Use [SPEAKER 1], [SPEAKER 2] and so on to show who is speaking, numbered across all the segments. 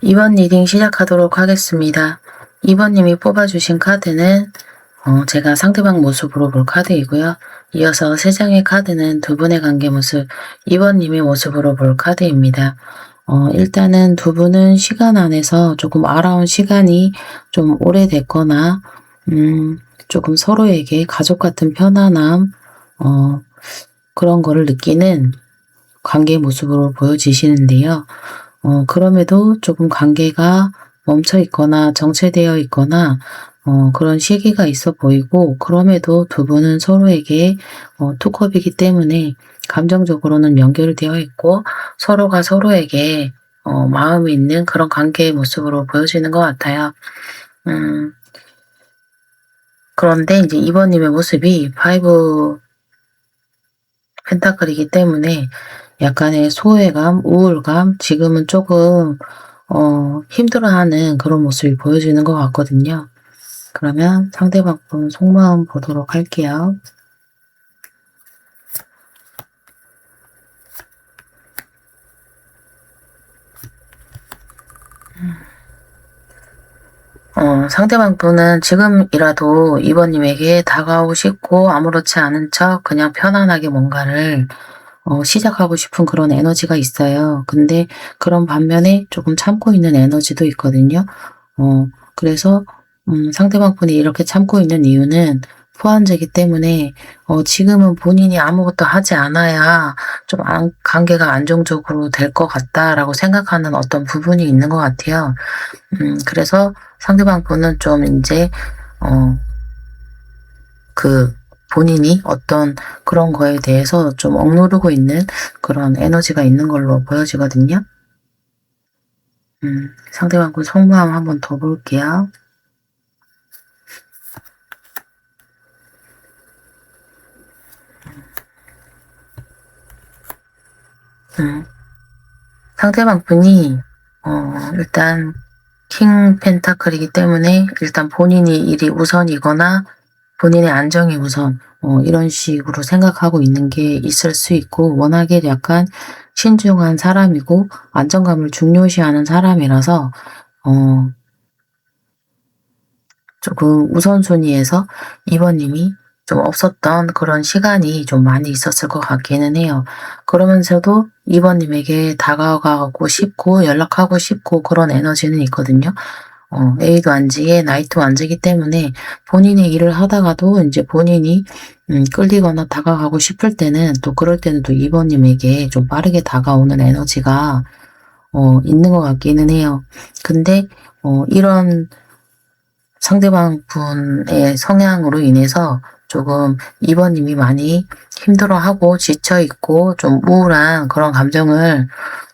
[SPEAKER 1] 2번 리딩 시작하도록 하겠습니다. 2번님이 뽑아주신 카드는 제가 상대방 모습으로 볼 카드이고요. 이어서 3장의 카드는 두 분의 관계 모습, 2번님의 모습으로 볼 카드입니다. 일단은 두 분은 시간 안에서 조금 알아온 시간이 좀 오래됐거나 조금 서로에게 가족 같은 편안함, 그런 거를 느끼는 관계 모습으로 보여지시는데요. 그럼에도 조금 관계가 멈춰 있거나 정체되어 있거나 그런 시기가 있어 보이고, 그럼에도 두 분은 서로에게 투컵이기 때문에 감정적으로는 연결되어 있고 서로가 서로에게 마음이 있는 그런 관계의 모습으로 보여지는 것 같아요. 그런데 이제 2번님의 모습이 5 펜타클이기 때문에 약간의 소외감, 우울감, 지금은 조금 힘들어하는 그런 모습이 보여지는 것 같거든요. 그러면 상대방 분 속마음 보도록 할게요. 상대방 분은 지금이라도 2번님에게 다가오고 싶고 아무렇지 않은 척 그냥 편안하게 뭔가를 시작하고 싶은 그런 에너지가 있어요. 근데 그런 반면에 조금 참고 있는 에너지도 있거든요. 그래서 상대방 분이 이렇게 참고 있는 이유는 포환제이기 때문에 지금은 본인이 아무것도 하지 않아야 좀 관계가 안정적으로 될 것 같다라고 생각하는 어떤 부분이 있는 것 같아요. 그래서 상대방 분은 좀 이제 본인이 어떤 그런 거에 대해서 좀 억누르고 있는 그런 에너지가 있는 걸로 보여지거든요. 상대방 분 속마음 한번 더 볼게요. 상대방 분이 일단 킹 펜타클이기 때문에 일단 본인이 일이 우선이거나 본인의 안정이 우선 이런 식으로 생각하고 있는 게 있을 수 있고, 워낙에 약간 신중한 사람이고 안정감을 중요시하는 사람이라서 조금 우선순위에서 2번님이 좀 없었던 그런 시간이 좀 많이 있었을 것 같기는 해요. 그러면서도 2번님에게 다가가고 싶고 연락하고 싶고 그런 에너지는 있거든요. A도 안지에 나이도 안지기 때문에 본인의 일을 하다가도 이제 본인이 끌리거나 다가가고 싶을 때는 또 그럴 때는 또 2번님에게 좀 빠르게 다가오는 에너지가 있는 것 같기는 해요. 근데 이런 상대방 분의 성향으로 인해서 조금 2번님이 많이 힘들어하고 지쳐있고 좀 우울한 그런 감정을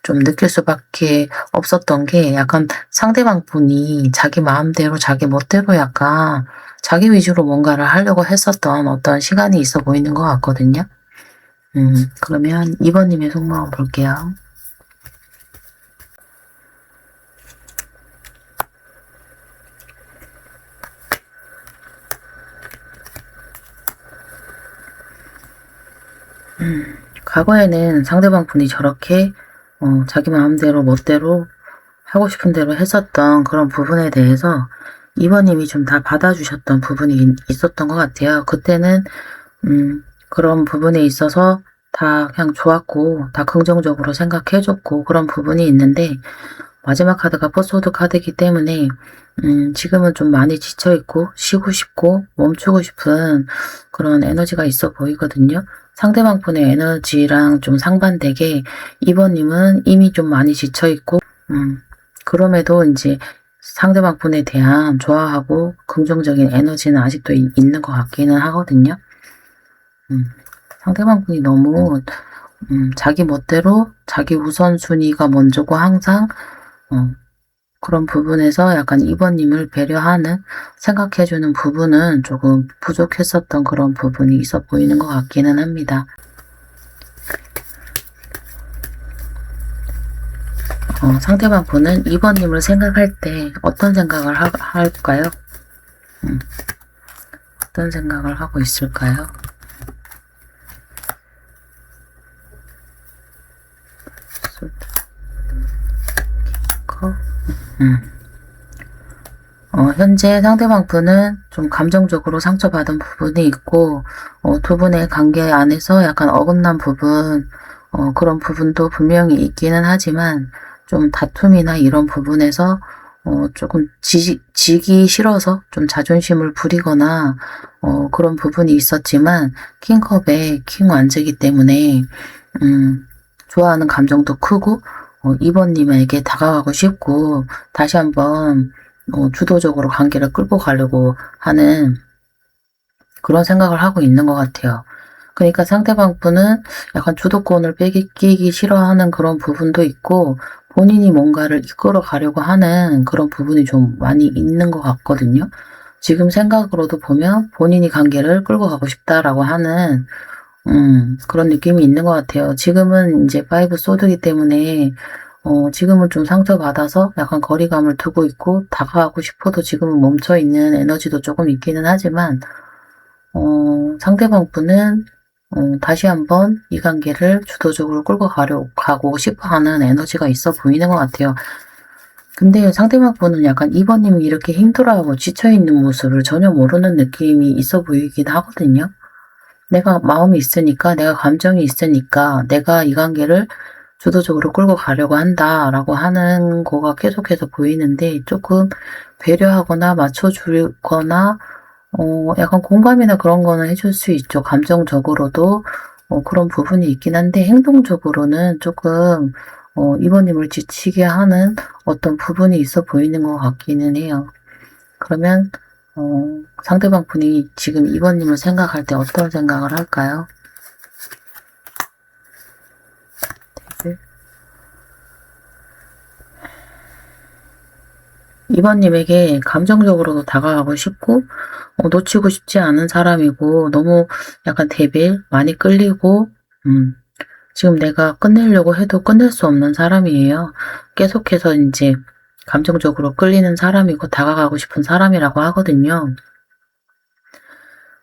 [SPEAKER 1] 좀 느낄 수밖에 없었던 게, 약간 상대방 분이 자기 마음대로 자기 멋대로 약간 자기 위주로 뭔가를 하려고 했었던 어떤 시간이 있어 보이는 것 같거든요. 그러면 2번님의 속마음 볼게요. 과거에는 상대방 분이 저렇게 자기 마음대로 멋대로 하고 싶은 대로 했었던 그런 부분에 대해서 2번님이 좀 다 받아주셨던 부분이 있었던 것 같아요. 그때는 그런 부분에 있어서 다 그냥 좋았고 다 긍정적으로 생각해줬고 그런 부분이 있는데, 마지막 카드가 포스워드 카드이기 때문에 지금은 좀 많이 지쳐있고 쉬고 싶고 멈추고 싶은 그런 에너지가 있어 보이거든요. 상대방 분의 에너지랑 좀 상반되게 2번님은 이미 좀 많이 지쳐있고 그럼에도 이제 상대방 분에 대한 좋아하고 긍정적인 에너지는 아직도 있는 것 같기는 하거든요. 상대방 분이 너무 자기 멋대로 자기 우선순위가 먼저고 항상 그런 부분에서 약간 2번님을 배려하는, 생각해주는 부분은 조금 부족했었던 그런 부분이 있어 보이는 것 같기는 합니다. 상대방 분은 2번님을 생각할 때 어떤 생각을 할까요? 어떤 생각을 하고 있을까요? 현재 상대방 분은 좀 감정적으로 상처받은 부분이 있고, 두 분의 관계 안에서 약간 어긋난 부분, 그런 부분도 분명히 있기는 하지만, 좀 다툼이나 이런 부분에서, 조금 지기 싫어서 좀 자존심을 부리거나, 그런 부분이 있었지만, 킹컵의 킹 완제이기 때문에, 좋아하는 감정도 크고, 이번님에게 다가가고 싶고, 다시 한번, 주도적으로 관계를 끌고 가려고 하는 그런 생각을 하고 있는 것 같아요. 그러니까 상대방 분은 약간 주도권을 뺏기기 싫어하는 그런 부분도 있고, 본인이 뭔가를 이끌어 가려고 하는 그런 부분이 좀 많이 있는 것 같거든요. 지금 생각으로도 보면 본인이 관계를 끌고 가고 싶다라고 하는 그런 느낌이 있는 것 같아요. 지금은 이제 파이브 소드이기 때문에 지금은 좀 상처받아서 약간 거리감을 두고 있고, 다가가고 싶어도 지금은 멈춰있는 에너지도 조금 있기는 하지만, 상대방 분은, 다시 한번 이 관계를 주도적으로 끌고 가고 싶어 하는 에너지가 있어 보이는 것 같아요. 근데 상대방 분은 약간 이번님이 이렇게 힘들어하고 지쳐있는 모습을 전혀 모르는 느낌이 있어 보이긴 하거든요. 내가 마음이 있으니까, 내가 감정이 있으니까, 내가 이 관계를 주도적으로 끌고 가려고 한다라고 하는 거가 계속해서 보이는데, 조금 배려하거나 맞춰주거나 약간 공감이나 그런 거는 해줄 수 있죠. 감정적으로도 그런 부분이 있긴 한데, 행동적으로는 조금 이번님을 지치게 하는 어떤 부분이 있어 보이는 것 같기는 해요. 그러면 상대방 분이 지금 이번님을 생각할 때 어떤 생각을 할까요? 이번님에게 감정적으로도 다가가고 싶고, 놓치고 싶지 않은 사람이고, 너무 약간 대빌, 많이 끌리고, 지금 내가 끝내려고 해도 끝낼 수 없는 사람이에요. 계속해서 이제 감정적으로 끌리는 사람이고, 다가가고 싶은 사람이라고 하거든요.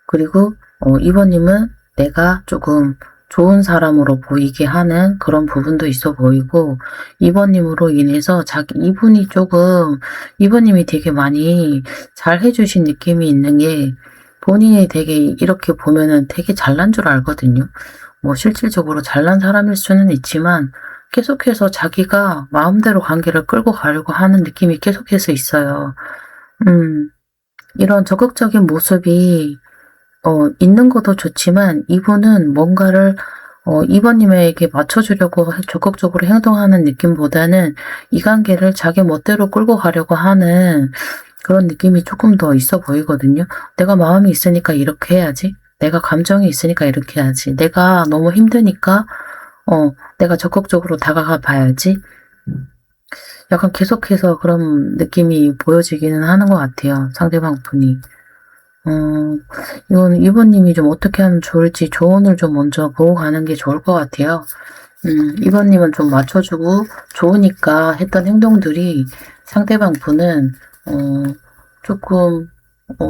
[SPEAKER 1] 그리고, 이번님은 내가 조금 좋은 사람으로 보이게 하는 그런 부분도 있어 보이고, 이번님으로 인해서 이번님이 되게 많이 잘 해주신 느낌이 있는 게, 본인이 되게 이렇게 보면은 되게 잘난 줄 알거든요. 뭐 실질적으로 잘난 사람일 수는 있지만, 계속해서 자기가 마음대로 관계를 끌고 가려고 하는 느낌이 계속해서 있어요. 이런 적극적인 모습이 있는 것도 좋지만, 이분은 뭔가를, 이번님에게 맞춰주려고 적극적으로 행동하는 느낌보다는 이 관계를 자기 멋대로 끌고 가려고 하는 그런 느낌이 조금 더 있어 보이거든요. 내가 마음이 있으니까 이렇게 해야지. 내가 감정이 있으니까 이렇게 해야지. 내가 너무 힘드니까, 내가 적극적으로 다가가 봐야지. 약간 계속해서 그런 느낌이 보여지기는 하는 것 같아요. 상대방 분이. 이번님이 좀 어떻게 하면 좋을지 조언을 좀 먼저 보고 가는 게 좋을 것 같아요. 이번님은 좀 맞춰주고 좋으니까 했던 행동들이 상대방 분은, 조금,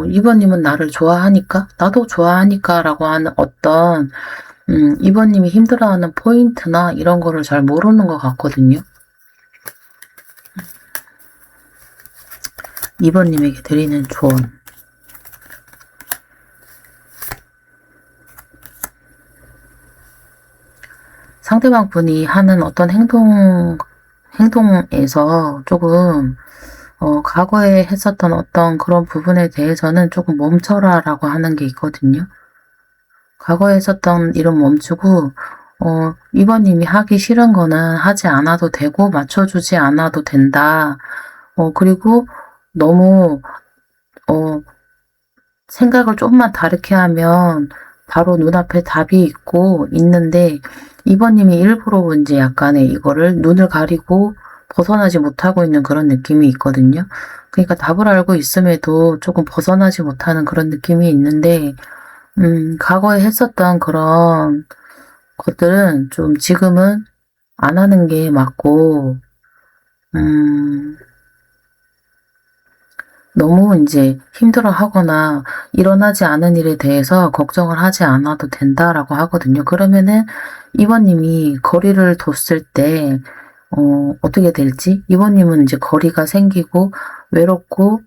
[SPEAKER 1] 이번님은 나를 좋아하니까, 나도 좋아하니까 라고 하는 어떤, 이번님이 힘들어하는 포인트나 이런 거를 잘 모르는 것 같거든요. 이번님에게 드리는 조언. 상대방 분이 하는 어떤 행동에서 조금, 과거에 했었던 어떤 그런 부분에 대해서는 조금 멈춰라 라고 하는 게 있거든요. 과거에 했었던 일은 멈추고, 이번님이 하기 싫은 거는 하지 않아도 되고, 맞춰주지 않아도 된다. 그리고 너무, 생각을 조금만 다르게 하면 바로 눈앞에 답이 있는데, 이번님이 일부러 이제 약간의 이거를 눈을 가리고 벗어나지 못하고 있는 그런 느낌이 있거든요. 그러니까 답을 알고 있음에도 조금 벗어나지 못하는 그런 느낌이 있는데, 과거에 했었던 그런 것들은 좀 지금은 안 하는 게 맞고, 너무 이제 힘들어 하거나 일어나지 않은 일에 대해서 걱정을 하지 않아도 된다라고 하거든요. 그러면은 이번님이 거리를 뒀을 때, 어떻게 될지, 이번님은 이제 거리가 생기고 외롭고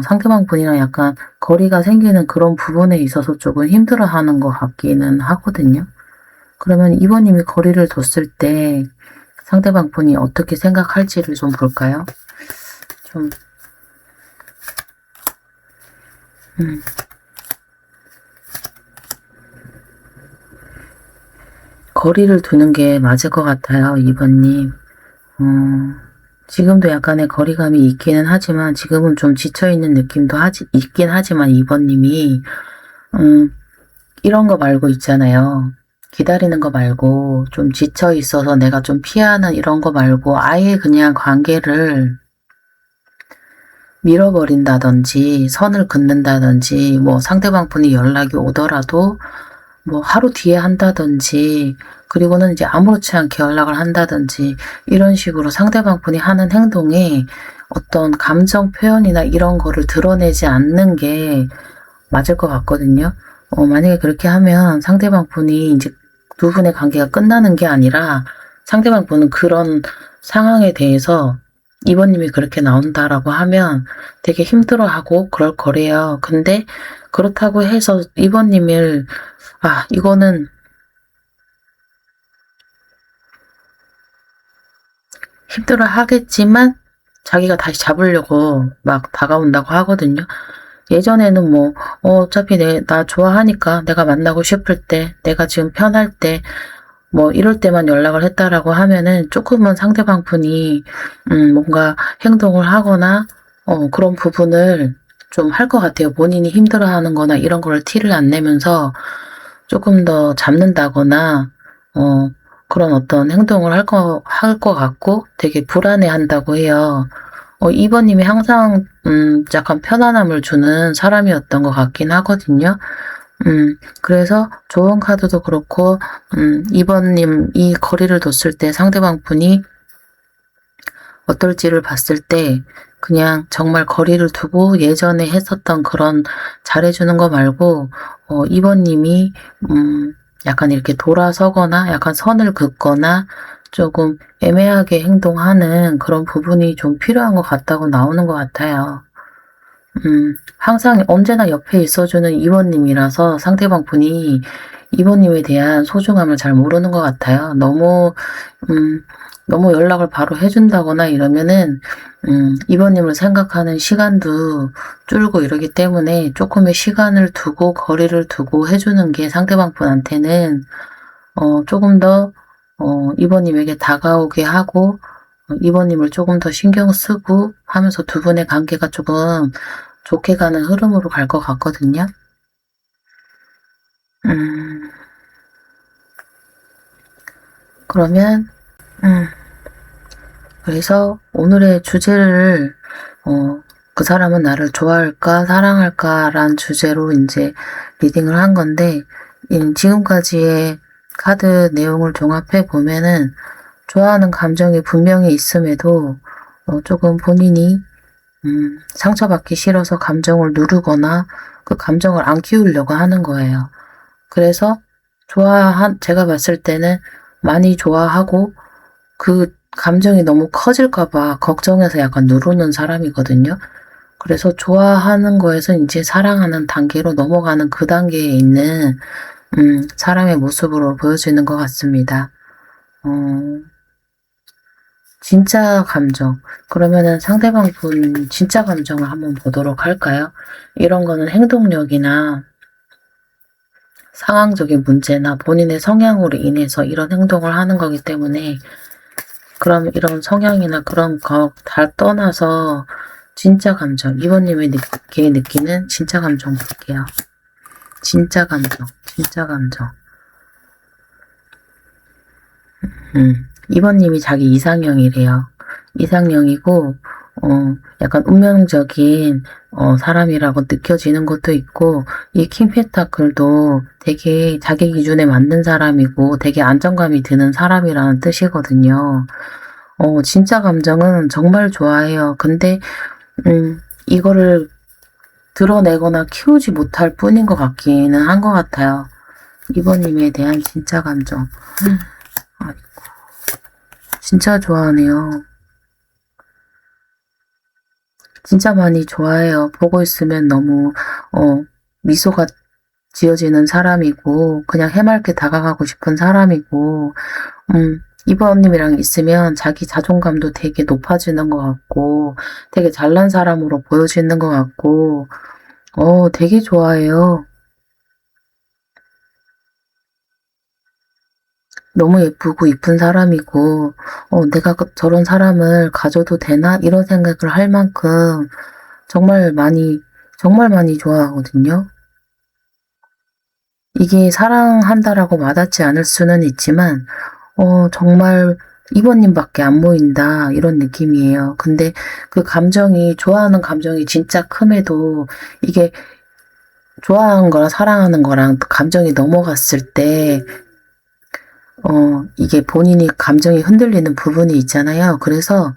[SPEAKER 1] 상대방 분이랑 약간 거리가 생기는 그런 부분에 있어서 조금 힘들어하는 것 같기는 하거든요. 그러면 이번님이 거리를 뒀을 때 상대방 분이 어떻게 생각할지를 좀 볼까요? 좀 거리를 두는 게 맞을 것 같아요, 2번님. 지금도 약간의 거리감이 있기는 하지만 지금은 좀 지쳐있는 느낌도 있긴 하지만 2번님이 이런 거 말고 있잖아요. 기다리는 거 말고 좀 지쳐 있어서 내가 좀 피하는 이런 거 말고 아예 그냥 관계를 밀어버린다든지 선을 긋는다든지 뭐 상대방 분이 연락이 오더라도 뭐 하루 뒤에 한다든지 그리고는 이제 아무렇지 않게 연락을 한다든지 이런 식으로 상대방 분이 하는 행동에 어떤 감정 표현이나 이런 거를 드러내지 않는 게 맞을 것 같거든요. 만약에 그렇게 하면 상대방 분이 이제 두 분의 관계가 끝나는 게 아니라 상대방 분은 그런 상황에 대해서 이번님이 그렇게 나온다라고 하면 되게 힘들어하고 그럴 거래요. 근데 그렇다고 해서 이번님을 이거는 힘들어 하겠지만 자기가 다시 잡으려고 막 다가온다고 하거든요. 예전에는 뭐 어차피 나 좋아하니까 내가 만나고 싶을 때 내가 지금 편할 때 뭐 이럴 때만 연락을 했다라고 하면은 조금은 상대방 분이 뭔가 행동을 하거나 그런 부분을 좀 할 것 같아요. 본인이 힘들어하는 거나 이런 걸 티를 안 내면서 조금 더 잡는다거나 그런 어떤 행동을 할 것 같고 되게 불안해한다고 해요. 2번님이 항상 약간 편안함을 주는 사람이었던 것 같긴 하거든요. 그래서 좋은 카드도 그렇고 2번님 이 거리를 뒀을 때 상대방 분이 어떨지를 봤을 때 그냥 정말 거리를 두고 예전에 했었던 그런 잘해주는 거 말고 2번님이 약간 이렇게 돌아서거나 약간 선을 긋거나 조금 애매하게 행동하는 그런 부분이 좀 필요한 것 같다고 나오는 것 같아요. 항상 언제나 옆에 있어주는 2번님이라서 상대방 분이 2번님에 대한 소중함을 잘 모르는 것 같아요. 너무 연락을 바로 해준다거나 이러면은 2번님을 생각하는 시간도 줄고 이러기 때문에 조금의 시간을 두고 거리를 두고 해주는 게 상대방 분한테는 조금 더 2번님에게 다가오게 하고 2번님을 조금 더 신경 쓰고 하면서 두 분의 관계가 조금 좋게 가는 흐름으로 갈 것 같거든요. 그러면 그래서 오늘의 주제를 그 사람은 나를 좋아할까 사랑할까 란 주제로 이제 리딩을 한 건데 지금까지의 카드 내용을 종합해 보면은 좋아하는 감정이 분명히 있음에도 조금 본인이 상처받기 싫어서 감정을 누르거나 그 감정을 안 키우려고 하는 거예요. 그래서 제가 봤을 때는 많이 좋아하고 그 감정이 너무 커질까봐 걱정해서 약간 누르는 사람이거든요. 그래서 좋아하는 거에서 이제 사랑하는 단계로 넘어가는 그 단계에 있는 사람의 모습으로 보여지는 것 같습니다. 진짜 감정. 그러면은 상대방 분 진짜 감정을 한번 보도록 할까요? 이런 거는 행동력이나 상황적인 문제나 본인의 성향으로 인해서 이런 행동을 하는 거기 때문에 그럼 이런 성향이나 그런 거 다 떠나서 진짜 감정, 이번님이 느끼는 진짜 감정 볼게요. 진짜 감정, 진짜 감정. 이번님이 자기 이상형이래요. 이상형이고 약간 운명적인 사람이라고 느껴지는 것도 있고 이 킹펜타클도 되게 자기 기준에 맞는 사람이고 되게 안정감이 드는 사람이라는 뜻이거든요. 진짜 감정은 정말 좋아해요. 근데 이거를 드러내거나 키우지 못할 뿐인 것 같기는 한 것 같아요. 이번님에 대한 진짜 감정. 아이고, 진짜 좋아하네요. 진짜 많이 좋아해요. 보고 있으면 너무 미소가 지어지는 사람이고 그냥 해맑게 다가가고 싶은 사람이고 이번님이랑 있으면 자기 자존감도 되게 높아지는 것 같고 되게 잘난 사람으로 보여지는 것 같고 되게 좋아해요. 너무 예쁘고 이쁜 사람이고 내가 저런 사람을 가져도 되나 이런 생각을 할 만큼 정말 많이 좋아하거든요. 이게 사랑한다라고 와닿지 않을 수는 있지만 정말 이번님밖에 안 보인다 이런 느낌이에요. 근데 그 감정이 좋아하는 감정이 진짜 큼에도 이게 좋아하는 거랑 사랑하는 거랑 감정이 넘어갔을 때 이게 본인이 감정이 흔들리는 부분이 있잖아요. 그래서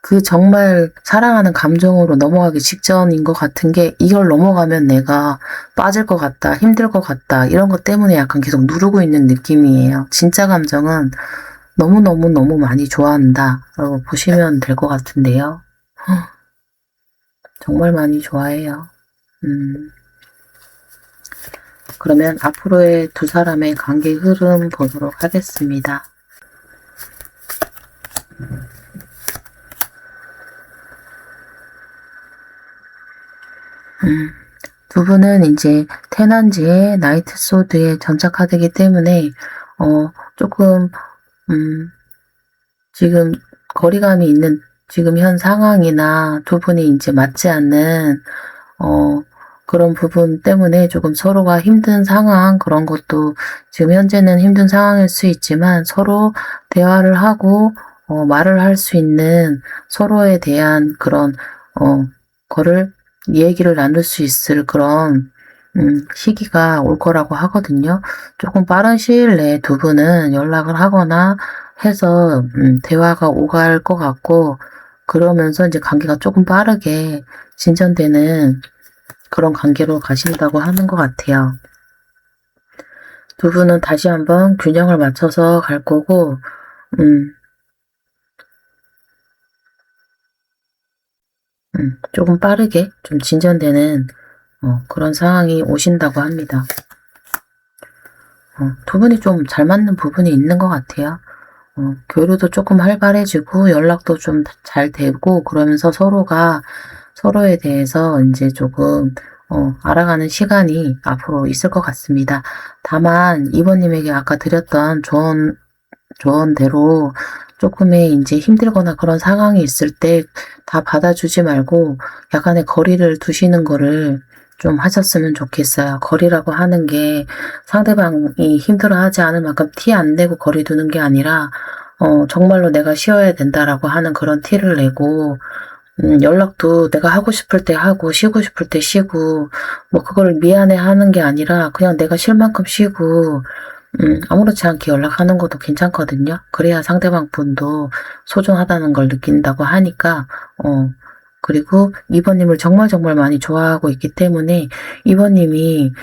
[SPEAKER 1] 그 정말 사랑하는 감정으로 넘어가기 직전인 것 같은 게 이걸 넘어가면 내가 빠질 것 같다, 힘들 것 같다 이런 것 때문에 약간 계속 누르고 있는 느낌이에요. 진짜 감정은 너무너무너무 많이 좋아한다 라고 보시면 될 것 같은데요. 정말 많이 좋아해요. 그러면 앞으로의 두 사람의 관계 흐름 보도록 하겠습니다. 두 분은 이제 테난지의 나이트 소드의 전차 카드이기 때문에 조금 지금 거리감이 있는 지금 현 상황이나 두 분이 이제 맞지 않는 그런 부분 때문에 조금 서로가 힘든 상황 그런 것도 지금 현재는 힘든 상황일 수 있지만 서로 대화를 하고 말을 할 수 있는 서로에 대한 그런 거를 얘기를 나눌 수 있을 그런 시기가 올 거라고 하거든요. 조금 빠른 시일 내에 두 분은 연락을 하거나 해서 대화가 오갈 것 같고 그러면서 이제 관계가 조금 빠르게 진전되는 그런 관계로 가신다고 하는 것 같아요. 두 분은 다시 한번 균형을 맞춰서 갈 거고 조금 빠르게 좀 진전되는 그런 상황이 오신다고 합니다. 두 분이 좀 잘 맞는 부분이 있는 것 같아요. 교류도 조금 활발해지고 연락도 좀 잘 되고 그러면서 서로가 서로에 대해서 이제 조금 알아가는 시간이 앞으로 있을 것 같습니다. 다만 이번님에게 아까 드렸던 조언대로 조금의 이제 힘들거나 그런 상황이 있을 때 다 받아주지 말고 약간의 거리를 두시는 거를 좀 하셨으면 좋겠어요. 거리라고 하는 게 상대방이 힘들어하지 않을 만큼 티 안 내고 거리 두는 게 아니라 정말로 내가 쉬어야 된다라고 하는 그런 티를 내고 연락도 내가 하고 싶을 때 하고 쉬고 싶을 때 쉬고 뭐 그걸 미안해 하는 게 아니라 그냥 내가 쉴 만큼 쉬고 아무렇지 않게 연락하는 것도 괜찮거든요. 그래야 상대방 분도 소중하다는 걸 느낀다고 하니까 그리고 이번님을 정말 정말 많이 좋아하고 있기 때문에 이번님이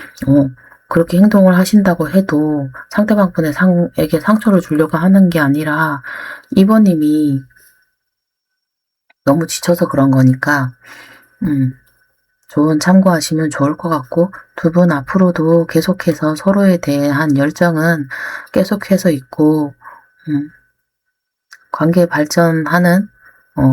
[SPEAKER 1] 그렇게 행동을 하신다고 해도 상대방 분에게 상처를 주려고 하는 게 아니라 이번님이 너무 지쳐서 그런 거니까 조언 참고하시면 좋을 것 같고 두 분 앞으로도 계속해서 서로에 대한 열정은 계속해서 있고 관계 발전하는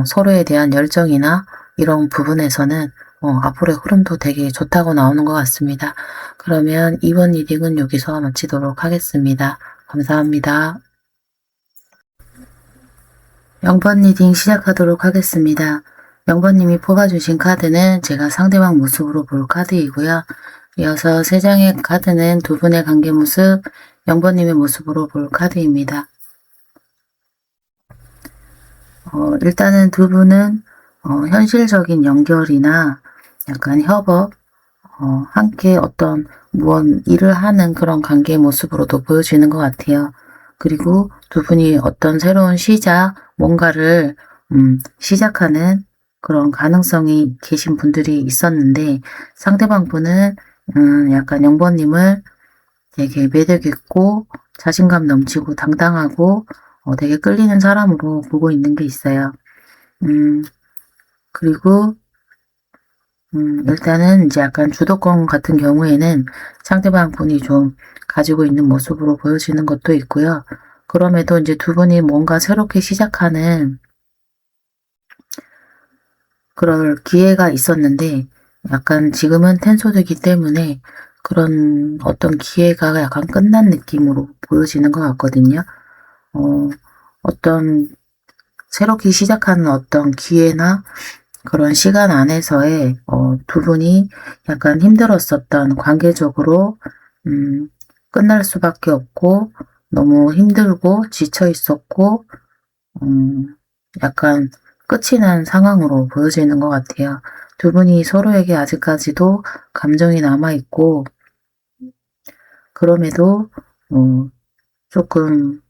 [SPEAKER 1] 서로에 대한 열정이나 이런 부분에서는 앞으로의 흐름도 되게 좋다고 나오는 것 같습니다. 그러면 이번 리딩은 여기서 마치도록 하겠습니다. 감사합니다. 0번 리딩 시작하도록 하겠습니다. 0번님이 뽑아주신 카드는 제가 상대방 모습으로 볼 카드이고요. 이어서 3장의 카드는 두 분의 관계 모습, 0번님의 모습으로 볼 카드입니다. 일단은 두 분은 현실적인 연결이나 약간 협업, 함께 어떤 일을 하는 그런 관계의 모습으로도 보여지는 것 같아요. 그리고 두 분이 어떤 새로운 시작, 뭔가를 시작하는 그런 가능성이 계신 분들이 있었는데 상대방 분은 약간 0번님을 되게 매력 있고 자신감 넘치고 당당하고 되게 끌리는 사람으로 보고 있는 게 있어요. 그리고 일단은 이제 약간 주도권 같은 경우에는 상대방 분이 좀 가지고 있는 모습으로 보여지는 것도 있고요. 그럼에도 이제 두 분이 뭔가 새롭게 시작하는 그럴 기회가 있었는데 약간 지금은 텐소드이기 때문에 그런 어떤 기회가 약간 끝난 느낌으로 보여지는 것 같거든요. 어떤 새롭게 시작하는 어떤 기회나 그런 시간 안에서의 두 분이 약간 힘들었었던 관계적으로 끝날 수밖에 없고 너무 힘들고 지쳐 있었고 약간 끝이 난 상황으로 보여지는 것 같아요. 두 분이 서로에게 아직까지도 감정이 남아있고 그럼에도 조금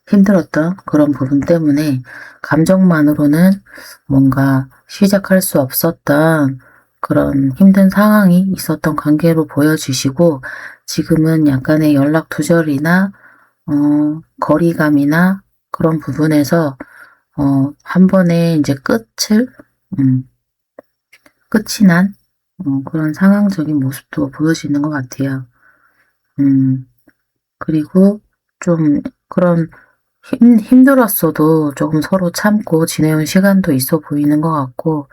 [SPEAKER 1] 힘들었던 그런 부분 때문에 감정만으로는 뭔가 시작할 수 없었던 그런 힘든 상황이 있었던 관계로 보여지시고 지금은 약간의 연락 두절이나 거리감이나 그런 부분에서 한 번에 이제 끝이 난 그런 상황적인 모습도 보여지는 것 같아요. 그리고 좀 그런 힘들었어도 조금 서로 참고 지내온 시간도 있어 보이는 것 같고,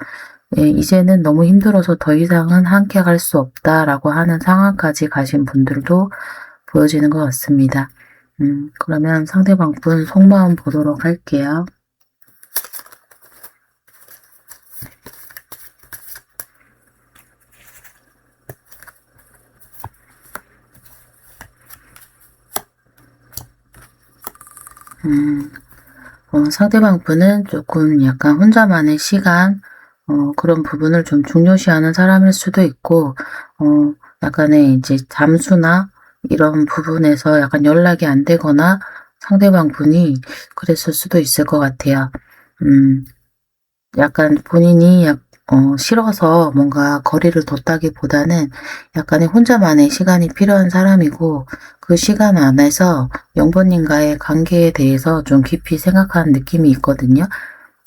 [SPEAKER 1] 예, 이제는 너무 힘들어서 더 이상은 함께 갈 수 없다라고 하는 상황까지 가신 분들도 보여지는 것 같습니다. 그러면 상대방 분 속마음 보도록 할게요. 상대방 분은 조금 약간 혼자만의 시간, 그런 부분을 좀 중요시하는 사람일 수도 있고, 약간의 이제 잠수나 이런 부분에서 약간 연락이 안 되거나 상대방 분이 그랬을 수도 있을 것 같아요. 약간 본인이 싫어서 뭔가 거리를 뒀다기보다는 약간의 혼자만의 시간이 필요한 사람이고 그 시간 안에서 영번님과의 관계에 대해서 좀 깊이 생각하는 느낌이 있거든요.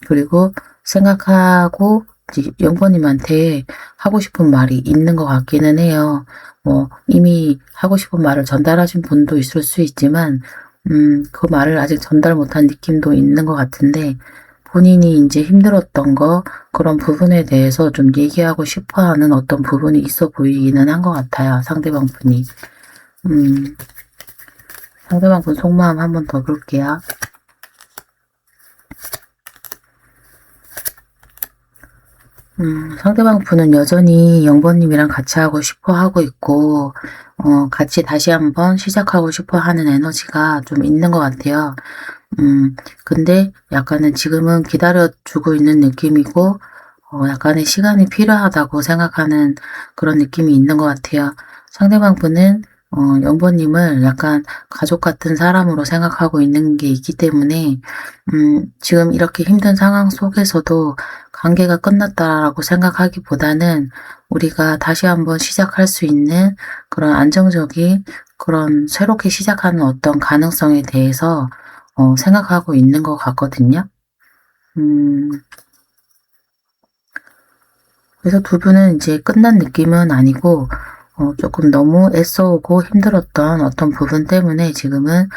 [SPEAKER 1] 그리고 생각하고 이제 영번님한테 하고 싶은 말이 있는 것 같기는 해요. 이미 하고 싶은 말을 전달하신 분도 있을 수 있지만, 그 말을 아직 전달 못한 느낌도 있는 것 같은데, 본인이 이제 힘들었던 거, 그런 부분에 대해서 좀 얘기하고 싶어 하는 어떤 부분이 있어 보이기는 한 것 같아요. 상대방 분이. 상대방 분 속마음 한번 더 볼게요. 상대방 분은 여전히 영번님이랑 같이 하고 싶어 하고 있고, 같이 다시 한번 시작하고 싶어 하는 에너지가 좀 있는 것 같아요. 근데 약간은 지금은 기다려주고 있는 느낌이고, 약간의 시간이 필요하다고 생각하는 그런 느낌이 있는 것 같아요. 상대방 분은 영번님을 약간 가족 같은 사람으로 생각하고 있는 게 있기 때문에 지금 이렇게 힘든 상황 속에서도 관계가 끝났다라고 생각하기보다는 우리가 다시 한번 시작할 수 있는 그런 안정적인 그런 새롭게 시작하는 어떤 가능성에 대해서 생각하고 있는 것 같거든요. 그래서 두 분은 이제 끝난 느낌은 아니고 조금 너무 애써오고 힘들었던 어떤 부분 때문에 지금은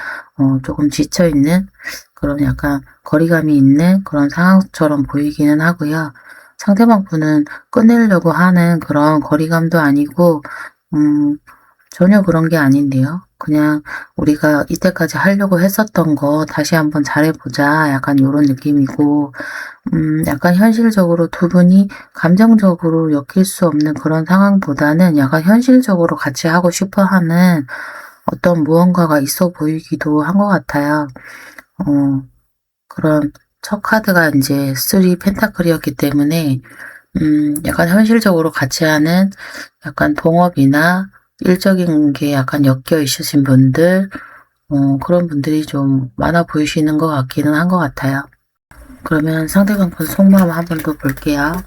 [SPEAKER 1] 조금 지쳐있는 그런 약간 거리감이 있는 그런 상황처럼 보이기는 하고요. 상대방 분은 끝내려고 하는 그런 거리감도 아니고 전혀 그런 게 아닌데요. 그냥 우리가 이때까지 하려고 했었던 거 다시 한번 잘해보자 약간 요런 느낌이고 약간 현실적으로 두 분이 감정적으로 엮일 수 없는 그런 상황보다는 약간 현실적으로 같이 하고 싶어 하는 어떤 무언가가 있어 보이기도 한 것 같아요. 그런 첫 카드가 이제 3 펜타클이었기 때문에 약간 현실적으로 같이 하는 약간 동업이나 일적인 게 약간 엮여 있으신 분들, 그런 분들이 좀 많아 보이시는 것 같기는 한 것 같아요. 그러면 상대방 분 속마음 한 번 더 볼게요.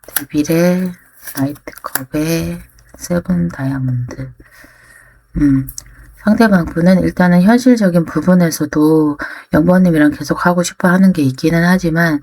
[SPEAKER 1] 데빌의 나이트컵의 세븐 다이아몬드. 상대방 분은 일단은 현실적인 부분에서도 영번님이랑 계속 하고 싶어 하는 게 있기는 하지만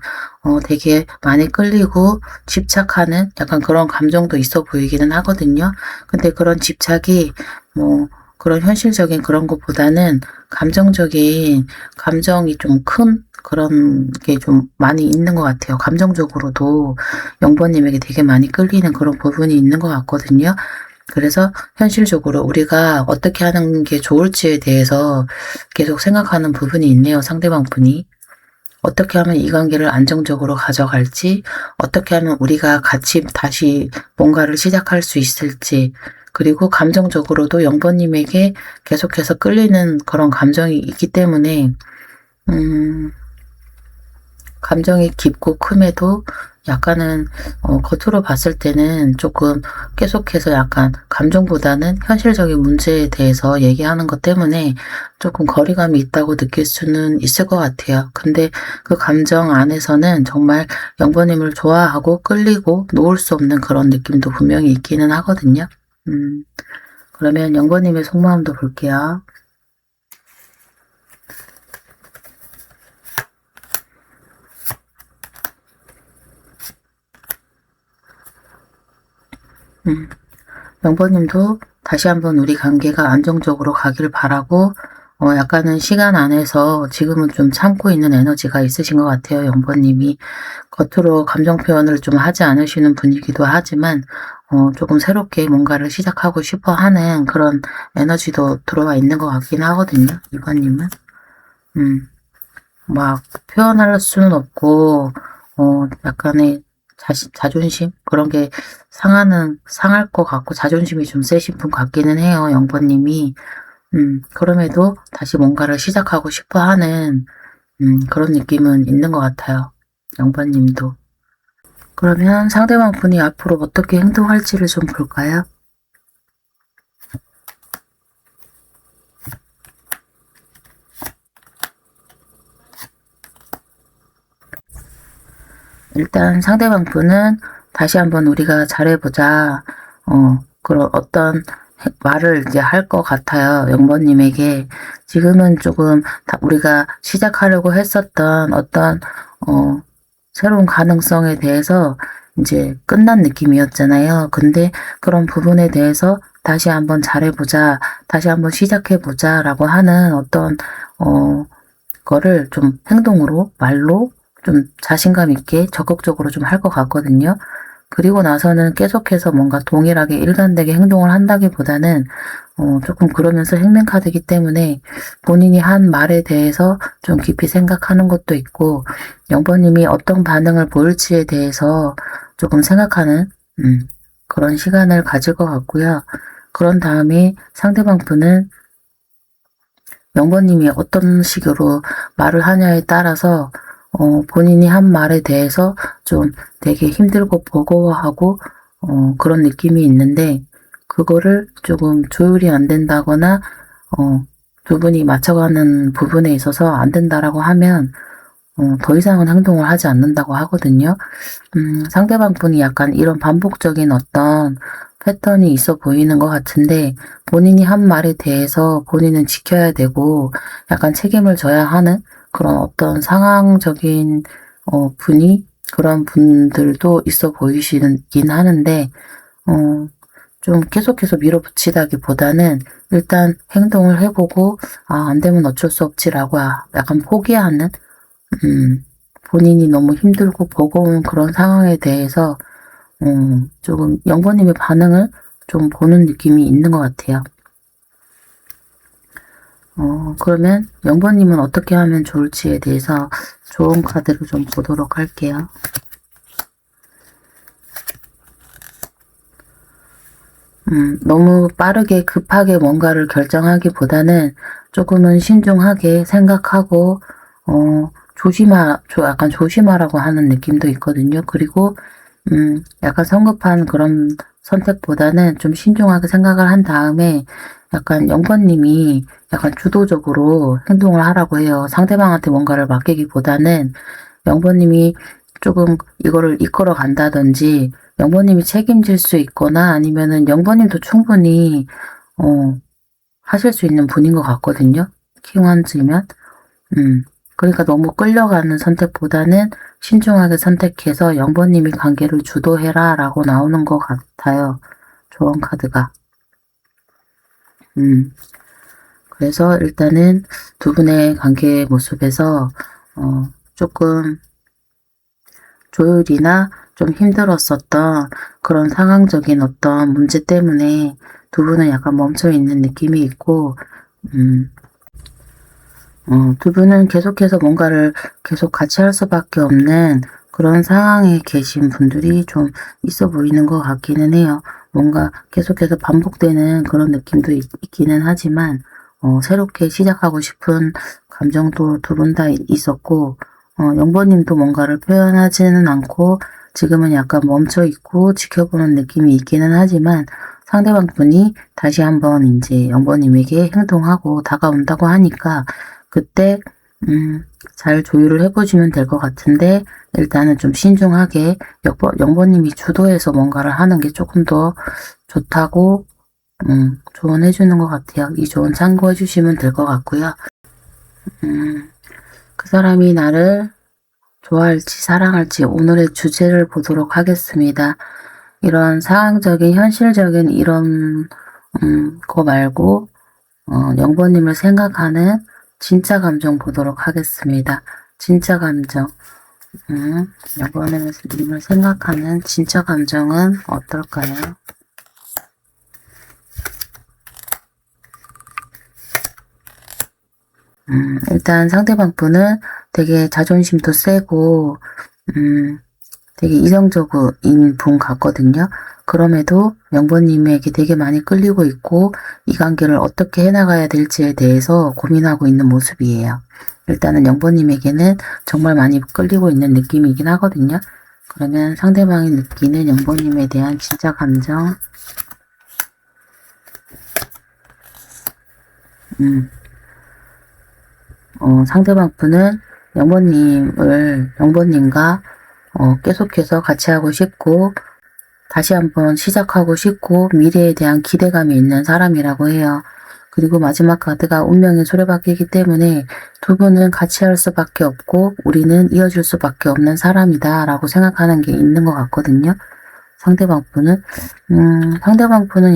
[SPEAKER 1] 되게 많이 끌리고 집착하는 약간 그런 감정도 있어 보이기는 하거든요. 근데 그런 집착이 뭐 그런 현실적인 그런 것보다는 감정적인 감정이 좀 큰 그런 게 좀 많이 있는 것 같아요. 감정적으로도 영번님에게 되게 많이 끌리는 그런 부분이 있는 것 같거든요. 그래서 현실적으로 우리가 어떻게 하는 게 좋을지에 대해서 계속 생각하는 부분이 있네요, 상대방 분이. 어떻게 하면 이 관계를 안정적으로 가져갈지, 어떻게 하면 우리가 같이 다시 뭔가를 시작할 수 있을지, 그리고 감정적으로도 영번님에게 계속해서 끌리는 그런 감정이 있기 때문에, 감정이 깊고 큼에도 약간은 겉으로 봤을 때는 조금 계속해서 약간 감정보다는 현실적인 문제에 대해서 얘기하는 것 때문에 조금 거리감이 있다고 느낄 수는 있을 것 같아요. 근데 그 감정 안에서는 정말 영번님을 좋아하고 끌리고 놓을 수 없는 그런 느낌도 분명히 있기는 하거든요. 그러면 영번님의 속마음도 볼게요. 영번님도 다시 한번 우리 관계가 안정적으로 가길 바라고 약간은 시간 안에서 지금은 좀 참고 있는 에너지가 있으신 것 같아요. 영번님이 겉으로 감정 표현을 좀 하지 않으시는 분이기도 하지만 조금 새롭게 뭔가를 시작하고 싶어 하는 그런 에너지도 들어와 있는 것 같긴 하거든요. 이번님은 막 표현할 수는 없고 약간의 자존심 그런 게 상할 것 같고 자존심이 좀 세신 분 같기는 해요. 영번님이. 그럼에도 다시 뭔가를 시작하고 싶어 하는 그런 느낌은 있는 것 같아요. 영번님도. 그러면 상대방 분이 앞으로 어떻게 행동할지를 좀 볼까요? 일단 상대방 분은 다시 한번 우리가 잘해보자. 그런 어떤 말을 이제 할 것 같아요. 영번님에게. 지금은 조금 우리가 시작하려고 했었던 어떤, 새로운 가능성에 대해서 이제 끝난 느낌이었잖아요. 근데 그런 부분에 대해서 다시 한번 잘해보자. 다시 한번 시작해보자. 라고 하는 어떤, 거를 좀 행동으로, 말로 좀 자신감 있게 적극적으로 좀 할 것 같거든요. 그리고 나서는 계속해서 뭔가 동일하게 일관되게 행동을 한다기보다는 조금 그러면서 행맨카드이기 때문에 본인이 한 말에 대해서 좀 깊이 생각하는 것도 있고 영번님이 어떤 반응을 보일지에 대해서 조금 생각하는 그런 시간을 가질 것 같고요. 그런 다음에 상대방 분은 영번님이 어떤 식으로 말을 하냐에 따라서 본인이 한 말에 대해서 좀 되게 힘들고 버거워하고 그런 느낌이 있는데 그거를 조금 조율이 안 된다거나 두 분이 맞춰가는 부분에 있어서 안 된다라고 하면 더 이상은 행동을 하지 않는다고 하거든요. 상대방 분이 약간 이런 반복적인 어떤 패턴이 있어 보이는 것 같은데 본인이 한 말에 대해서 본인은 지켜야 되고 약간 책임을 져야 하는 그런 어떤 상황적인 분이 그런 분들도 있어 보이시긴 하는데 좀 계속해서 밀어붙이다기보다는 일단 행동을 해보고 안 되면 어쩔 수 없지라고 약간 포기하는 본인이 너무 힘들고 버거운 그런 상황에 대해서 조금 영번님의 반응을 좀 보는 느낌이 있는 것 같아요. 그러면 영번님은 어떻게 하면 좋을지에 대해서 좋은 카드를 좀 보도록 할게요. 너무 빠르게 급하게 뭔가를 결정하기보다는 조금은 신중하게 생각하고 약간 조심하라고 하는 느낌도 있거든요. 그리고 약간 성급한 그런 선택보다는 좀 신중하게 생각을 한 다음에 약간 영번님이 약간 주도적으로 행동을 하라고 해요. 상대방한테 뭔가를 맡기기보다는 영번님이 조금 이거를 이끌어 간다든지 영번님이 책임질 수 있거나 아니면은 영번님도 충분히 하실 수 있는 분인 것 같거든요. 킹원즈면. 그러니까 너무 끌려가는 선택보다는 신중하게 선택해서 영번님이 관계를 주도해라 라고 나오는 것 같아요. 조언 카드가. 그래서 일단은 두 분의 관계 모습에서 조금 조율이나 좀 힘들었었던 그런 상황적인 어떤 문제 때문에 두 분은 약간 멈춰있는 느낌이 있고 두 분은 계속해서 뭔가를 계속 같이 할 수밖에 없는 그런 상황에 계신 분들이 좀 있어 보이는 것 같기는 해요. 뭔가 계속해서 반복되는 그런 느낌도 있기는 하지만 새롭게 시작하고 싶은 감정도 두 분 다 있었고 영버님도 뭔가를 표현하지는 않고 지금은 약간 멈춰 있고 지켜보는 느낌이 있기는 하지만 상대방 분이 다시 한번 이제 영버님에게 행동하고 다가온다고 하니까 그때 잘 조율을 해보시면 될 것 같은데 일단은 좀 신중하게 영버님이 주도해서 뭔가를 하는 게 조금 더 좋다고 조언해 주는 것 같아요. 이 조언 참고해 주시면 될 것 같고요. 그 사람이 나를 좋아할지 사랑할지 오늘의 주제를 보도록 하겠습니다. 이런 상황적인 현실적인 이런 거 말고 영버님을 생각하는 진짜 감정 보도록 하겠습니다. 진짜 감정. 영버님을 생각하는 진짜 감정은 어떨까요? 일단 상대방 분은 되게 자존심도 세고 되게 이성적인 분 같거든요. 그럼에도 영버님에게 되게 많이 끌리고 있고 이 관계를 어떻게 해나가야 될지에 대해서 고민하고 있는 모습이에요. 일단은 영버님에게는 정말 많이 끌리고 있는 느낌이긴 하거든요. 그러면 상대방이 느끼는 영버님에 대한 진짜 감정 상대방 분은 영버님과 계속해서 같이 하고 싶고 다시 한번 시작하고 싶고 미래에 대한 기대감이 있는 사람이라고 해요. 그리고 마지막 카드가 운명의 수레바퀴이기 때문에 두 분은 같이 할 수밖에 없고 우리는 이어질 수밖에 없는 사람이다 라고 생각하는 게 있는 것 같거든요. 상대방 분은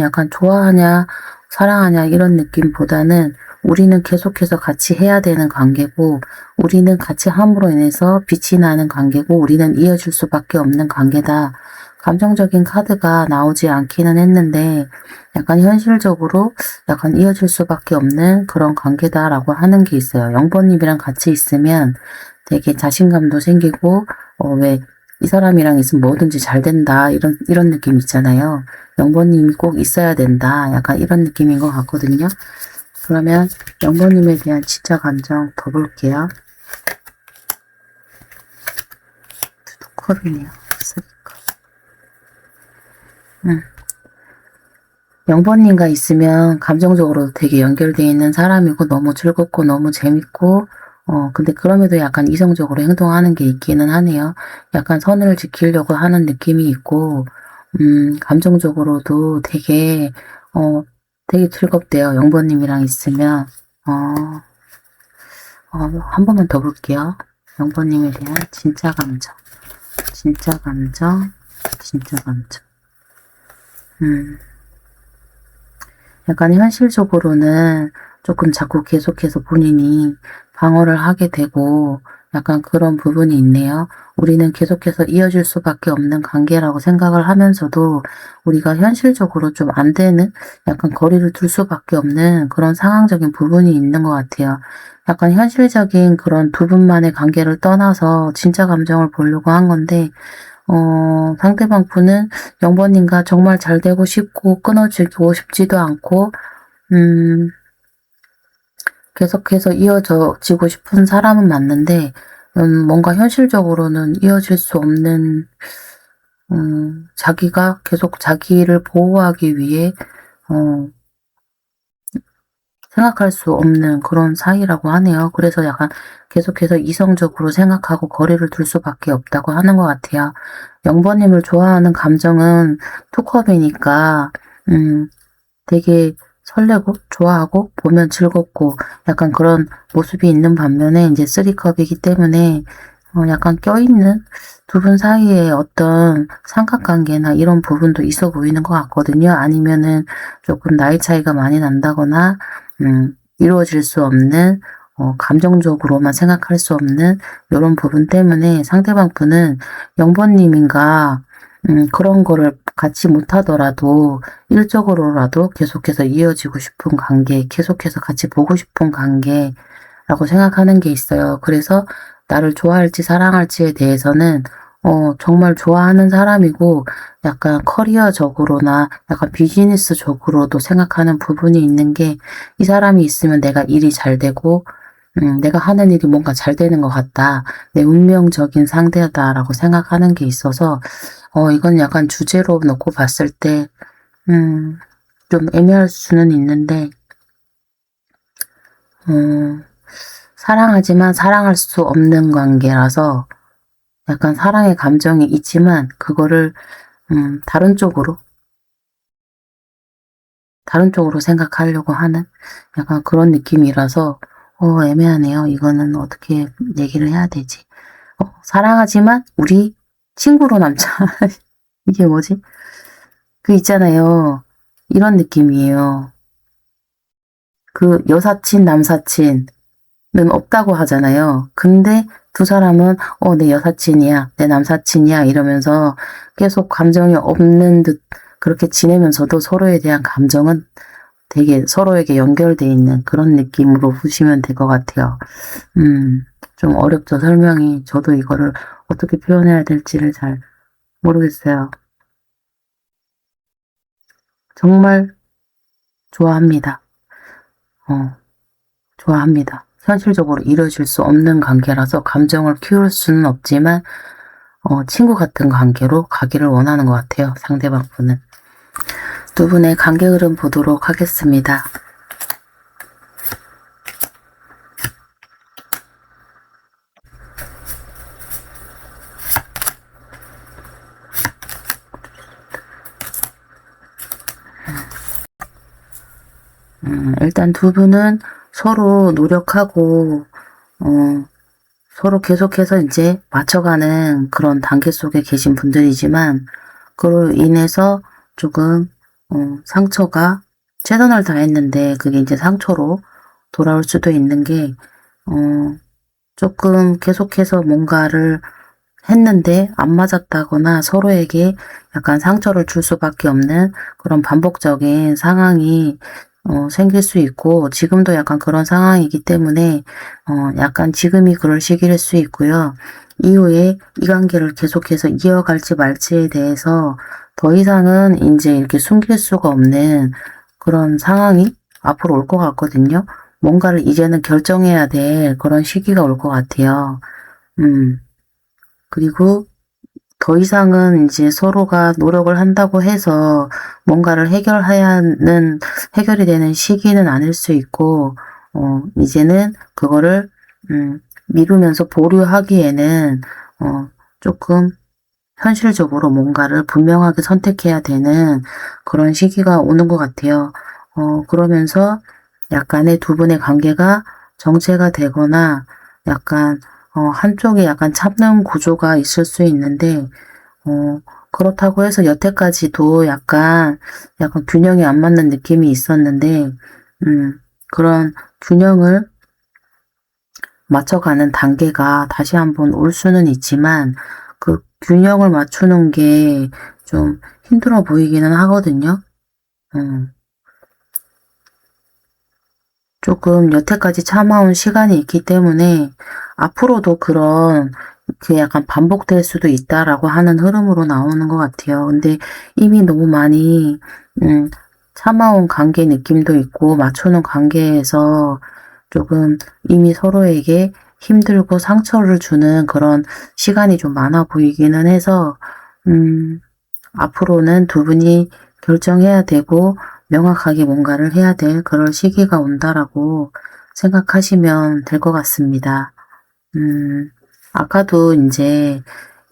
[SPEAKER 1] 약간 좋아하냐 사랑하냐 이런 느낌보다는 우리는 계속해서 같이 해야 되는 관계고 우리는 같이 함으로 인해서 빛이 나는 관계고 우리는 이어질 수밖에 없는 관계다. 감정적인 카드가 나오지 않기는 했는데 약간 현실적으로 약간 이어질 수밖에 없는 그런 관계다라고 하는 게 있어요. 영버님이랑 같이 있으면 되게 자신감도 생기고 왜 이 사람이랑 있으면 뭐든지 잘 된다 이런 느낌 있잖아요. 영버님이 꼭 있어야 된다 약간 이런 느낌인 것 같거든요. 그러면 영버님에 대한 진짜 감정 더 볼게요. 컵이네요. 영버님과 있으면 감정적으로 되게 연결되어 있는 사람이고 너무 즐겁고 너무 재밌고 근데 그럼에도 약간 이성적으로 행동하는 게 있기는 하네요. 약간 선을 지키려고 하는 느낌이 있고 감정적으로도 되게 즐겁대요. 영버님이랑 있으면 한 번만 더 볼게요. 영버님에 대한 진짜 감정 진짜 감정 진짜 감정 약간 현실적으로는 조금 자꾸 계속해서 본인이 방어를 하게 되고 약간 그런 부분이 있네요. 우리는 계속해서 이어질 수밖에 없는 관계라고 생각을 하면서도 우리가 현실적으로 좀 안 되는 약간 거리를 둘 수밖에 없는 그런 상황적인 부분이 있는 것 같아요. 약간 현실적인 그런 두 분만의 관계를 떠나서 진짜 감정을 보려고 한 건데 상대방 분은 영버님과 정말 잘 되고 싶고 끊어지고 싶지도 않고 계속해서 이어지고 싶은 사람은 맞는데 뭔가 현실적으로는 이어질 수 없는 자기가 계속 자기를 보호하기 위해 생각할 수 없는 그런 사이라고 하네요. 그래서 약간 계속해서 이성적으로 생각하고 거리를 둘 수밖에 없다고 하는 것 같아요. 영버님을 좋아하는 감정은 투컵이니까 되게 설레고 좋아하고 보면 즐겁고 약간 그런 모습이 있는 반면에 이제 쓰리컵이기 때문에 약간 껴있는 두 분 사이에 어떤 삼각관계나 이런 부분도 있어 보이는 것 같거든요. 아니면은 조금 나이 차이가 많이 난다거나 이루어질 수 없는 감정적으로만 생각할 수 없는 이런 부분 때문에 상대방 분은 0번님인가 그런 거를 같이 못하더라도 일적으로라도 계속해서 이어지고 싶은 관계, 계속해서 같이 보고 싶은 관계라고 생각하는 게 있어요. 그래서 나를 좋아할지 사랑할지에 대해서는 정말 좋아하는 사람이고 약간 커리어적으로나 약간 비즈니스적으로도 생각하는 부분이 있는 게 이 사람이 있으면 내가 일이 잘 되고 내가 하는 일이 뭔가 잘 되는 것 같다. 내 운명적인 상대다라고 생각하는 게 있어서 이건 약간 주제로 놓고 봤을 때 좀 애매할 수는 있는데 사랑하지만 사랑할 수 없는 관계라서 약간 사랑의 감정이 있지만 그거를 다른 쪽으로 생각하려고 하는 약간 그런 느낌이라서 애매하네요. 이거는 어떻게 얘기를 해야 되지? 사랑하지만 우리 친구로 남자. 이게 뭐지? 그 있잖아요. 이런 느낌이에요. 그 여사친, 남사친은 없다고 하잖아요. 근데 두 사람은 내 여사친이야, 내 남사친이야 이러면서 계속 감정이 없는 듯 그렇게 지내면서도 서로에 대한 감정은 되게 서로에게 연결돼 있는 그런 느낌으로 보시면 될 것 같아요. 좀 어렵죠, 설명이. 저도 이거를 어떻게 표현해야 될지를 잘 모르겠어요. 정말 좋아합니다. 좋아합니다. 현실적으로 이루어질 수 없는 관계라서 감정을 키울 수는 없지만 친구 같은 관계로 가기를 원하는 것 같아요. 상대방 분은. 두 분의 관계 흐름 보도록 하겠습니다. 일단 두 분은 서로 노력하고 서로 계속해서 이제 맞춰가는 그런 단계 속에 계신 분들이지만 그로 인해서 조금 상처가 최선을 다했는데 그게 이제 상처로 돌아올 수도 있는 게 조금 계속해서 뭔가를 했는데 안 맞았다거나 서로에게 약간 상처를 줄 수밖에 없는 그런 반복적인 상황이 생길 수 있고 지금도 약간 그런 상황이기 때문에 약간 지금이 그럴 시기일 수 있고요. 이후에 이 관계를 계속해서 이어갈지 말지에 대해서 더 이상은 이제 이렇게 숨길 수가 없는 그런 상황이 앞으로 올 것 같거든요. 뭔가를 이제는 결정해야 될 그런 시기가 올 것 같아요. 그리고 더 이상은 이제 서로가 노력을 한다고 해서 뭔가를 해결해야 하는, 해결이 되는 시기는 아닐 수 있고, 이제는 그거를, 미루면서 보류하기에는, 조금 현실적으로 뭔가를 분명하게 선택해야 되는 그런 시기가 오는 것 같아요. 그러면서 약간의 두 분의 관계가 정체가 되거나 약간 한쪽에 약간 참는 구조가 있을 수 있는데 그렇다고 해서 여태까지도 약간 균형이 안 맞는 느낌이 있었는데 그런 균형을 맞춰가는 단계가 다시 한번 올 수는 있지만 그 균형을 맞추는 게 좀 힘들어 보이기는 하거든요. 조금 여태까지 참아온 시간이 있기 때문에 앞으로도 그런 그 약간 반복될 수도 있다라고 하는 흐름으로 나오는 것 같아요. 근데 이미 너무 많이 참아온 관계 느낌도 있고 맞추는 관계에서 조금 이미 서로에게 힘들고 상처를 주는 그런 시간이 좀 많아 보이기는 해서 앞으로는 두 분이 결정해야 되고 명확하게 뭔가를 해야 될 그럴 시기가 온다라고 생각하시면 될 것 같습니다. 아까도 이제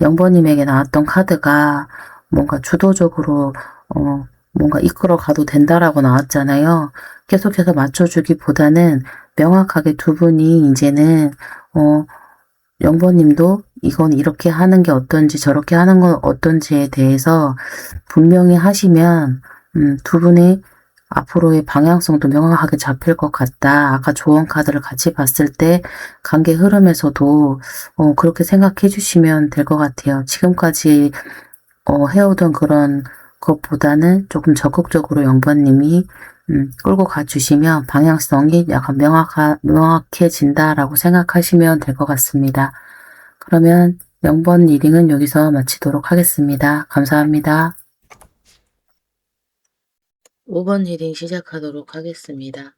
[SPEAKER 1] 영버님에게 나왔던 카드가 뭔가 주도적으로 뭔가 이끌어 가도 된다라고 나왔잖아요. 계속해서 맞춰주기보다는 명확하게 두 분이 이제는 영버님도 이건 이렇게 하는 게 어떤지 저렇게 하는 건 어떤지에 대해서 분명히 하시면 두 분의 앞으로의 방향성도 명확하게 잡힐 것 같다. 아까 조언 카드를 같이 봤을 때 관계 흐름에서도 그렇게 생각해 주시면 될 것 같아요. 지금까지 해오던 그런 것보다는 조금 적극적으로 영번님이 끌고 가주시면 방향성이 약간 명확해진다라고 생각하시면 될 것 같습니다. 그러면 영번 리딩은 여기서 마치도록 하겠습니다. 감사합니다. 5번 리딩 시작하도록 하겠습니다.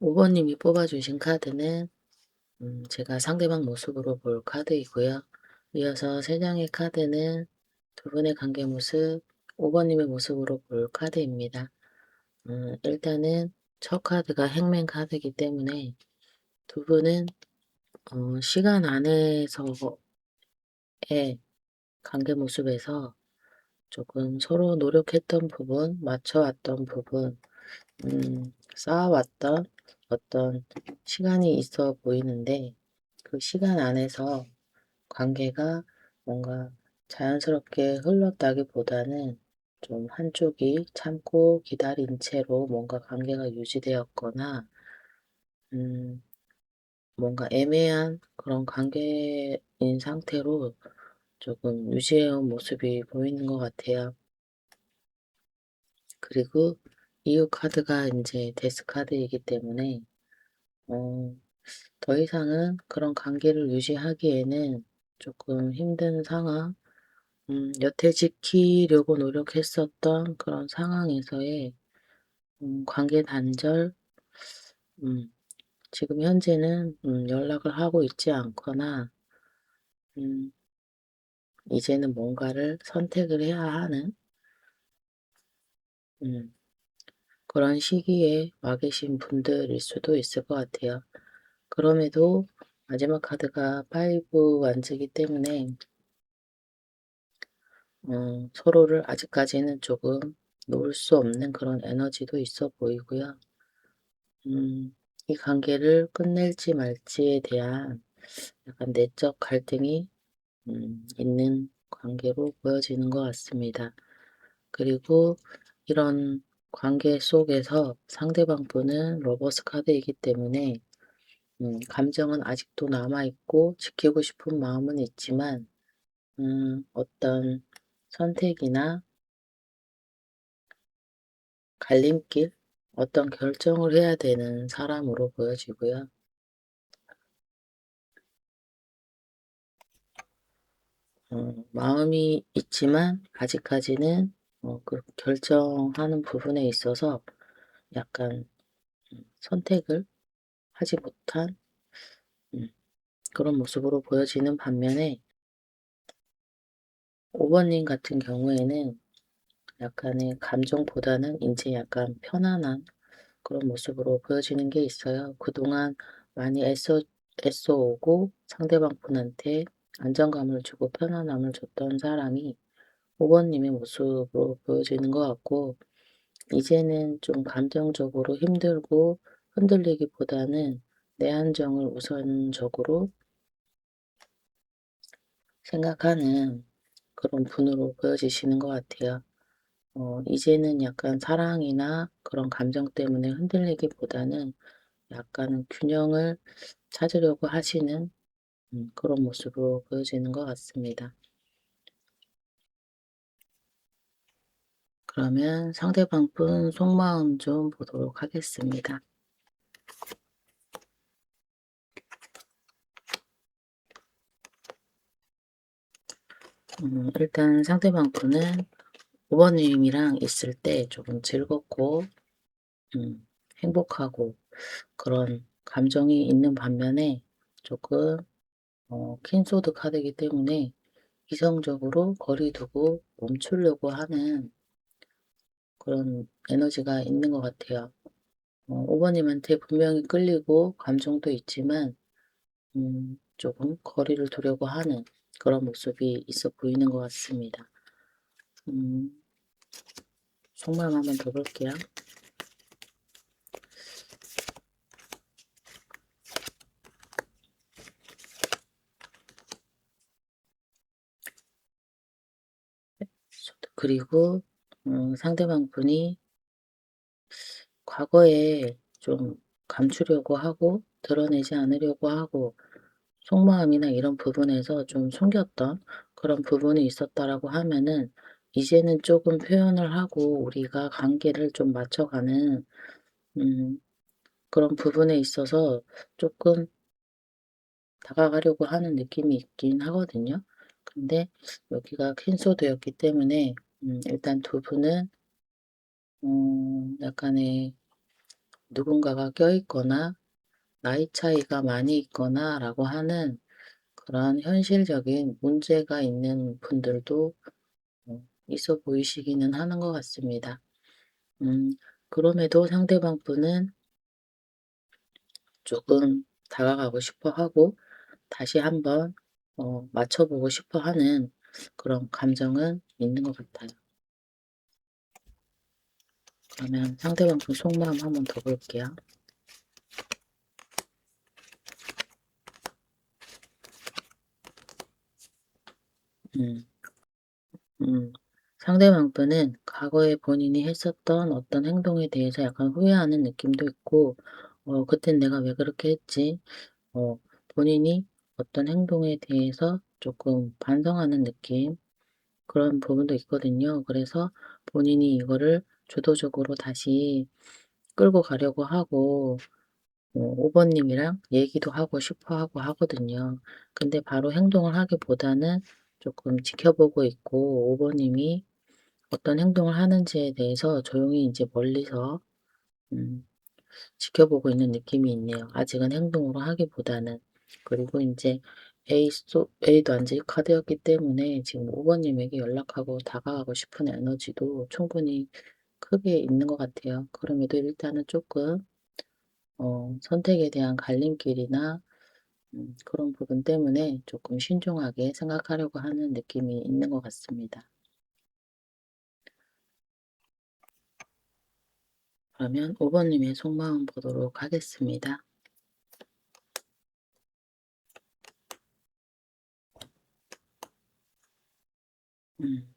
[SPEAKER 1] 5번님이 뽑아주신 카드는 제가 상대방 모습으로 볼 카드이고요. 이어서 3장의 카드는 두 분의 관계 모습, 5번님의 모습으로 볼 카드입니다. 일단은 첫 카드가 행맨 카드이기 때문에 두 분은 시간 안에서의 관계 모습에서 조금 서로 노력했던 부분, 맞춰왔던 부분, 쌓아왔던 어떤 시간이 있어 보이는데 그 시간 안에서 관계가 뭔가 자연스럽게 흘렀다기보다는 좀 한쪽이 참고 기다린 채로 뭔가 관계가 유지되었거나 뭔가 애매한 그런 관계인 상태로 조금 유지해온 모습이 보이는 것 같아요. 그리고 이후 카드가 이제 데스 카드이기 때문에 어, 더 이상은 그런 관계를 유지하기에는 조금 힘든 상황, 여태 지키려고 노력했었던 그런 상황에서의 관계 단절, 음, 지금 현재는 연락을 하고 있지 않거나 음, 이제는 뭔가를 선택을 해야 하는 음, 그런 시기에 와 계신 분들일 수도 있을 것 같아요. 그럼에도 마지막 카드가 5 완즈이기 때문에 서로를 아직까지는 조금 놓을 수 없는 그런 에너지도 있어 보이고요. 이 관계를 끝낼지 말지에 대한 약간 내적 갈등이 있는 관계로 보여지는 것 같습니다. 그리고 이런 관계 속에서 상대방 분은 러버스 카드이기 때문에 감정은 아직도 남아있고 지키고 싶은 마음은 있지만 어떤 선택이나 갈림길, 어떤 결정을 해야 되는 사람으로 보여지고요. 마음이 있지만 아직까지는 그 결정하는 부분에 있어서 약간 선택을 하지 못한 음, 그런 모습으로 보여지는 반면에 5번님 같은 경우에는 약간의 감정보다는 이제 약간 편안한 그런 모습으로 보여지는 게 있어요. 그동안 많이 애써오고 상대방 분한테 안정감을 주고 편안함을 줬던 사람이 5번님의 모습으로 보여지는 것 같고, 이제는 좀 감정적으로 힘들고 흔들리기보다는 내 안정을 우선적으로 생각하는 그런 분으로 보여지시는 것 같아요. 이제는 약간 사랑이나 그런 감정 때문에 흔들리기보다는 약간은 균형을 찾으려고 하시는 그런 모습으로 보여지는 것 같습니다. 그러면 상대방 분 속마음 좀 보도록 하겠습니다. 일단 상대방 분은 5번님이랑 있을 때 조금 즐겁고 행복하고 그런 감정이 있는 반면에 조금 퀸소드 카드이기 때문에 이성적으로 거리 두고 멈추려고 하는 그런 에너지가 있는 것 같아요. 5번님한테 분명히 끌리고 감정도 있지만 조금 거리를 두려고 하는 그런 모습이 있어 보이는 것 같습니다. 음, 속마음 한번 더 볼게요. 그리고 상대방 분이 과거에 좀 감추려고 하고 드러내지 않으려고 하고 속마음이나 이런 부분에서 좀 숨겼던 그런 부분이 있었다라고 하면은 이제는 조금 표현을 하고 우리가 관계를 좀 맞춰가는 음 그런 부분에 있어서 조금 다가가려고 하는 느낌이 있긴 하거든요. 근데 여기가 퀸소드였기 때문에 일단 두 분은 약간의 누군가가 껴있거나 나이 차이가 많이 있거나 라고 하는 그런 현실적인 문제가 있는 분들도 있어 보이시기는 하는 것 같습니다. 음, 그럼에도 상대방 분은 조금 다가가고 싶어 하고 다시 한번 맞춰보고 싶어 하는 그런 감정은 있는 것 같아요. 그러면 상대방 분 속마음 한번 더 볼게요. 음, 음. 상대방 분은 과거에 본인이 했었던 어떤 행동에 대해서 약간 후회하는 느낌도 있고, 그땐 내가 왜 그렇게 했지? 어, 본인이 어떤 행동에 대해서 조금 반성하는 느낌, 그런 부분도 있거든요. 그래서 본인이 이거를 주도적으로 다시 끌고 가려고 하고, 5번님이랑 얘기도 하고 싶어 하고 하거든요. 근데 바로 행동을 하기보다는 조금 지켜보고 있고, 5번님이 어떤 행동을 하는지에 대해서 조용히 이제 멀리서 음 지켜보고 있는 느낌이 있네요. 아직은 행동으로 하기보다는. 그리고 이제 A도 안 질 카드였기 때문에 지금 5 번님에게 연락하고 다가가고 싶은 에너지도 충분히 크게 있는 것 같아요. 그럼에도 일단은 조금 선택에 대한 갈림길이나 그런 부분 때문에 조금 신중하게 생각하려고 하는 느낌이 있는 것 같습니다. 그러면 5 번님의 속마음 보도록 하겠습니다. 음.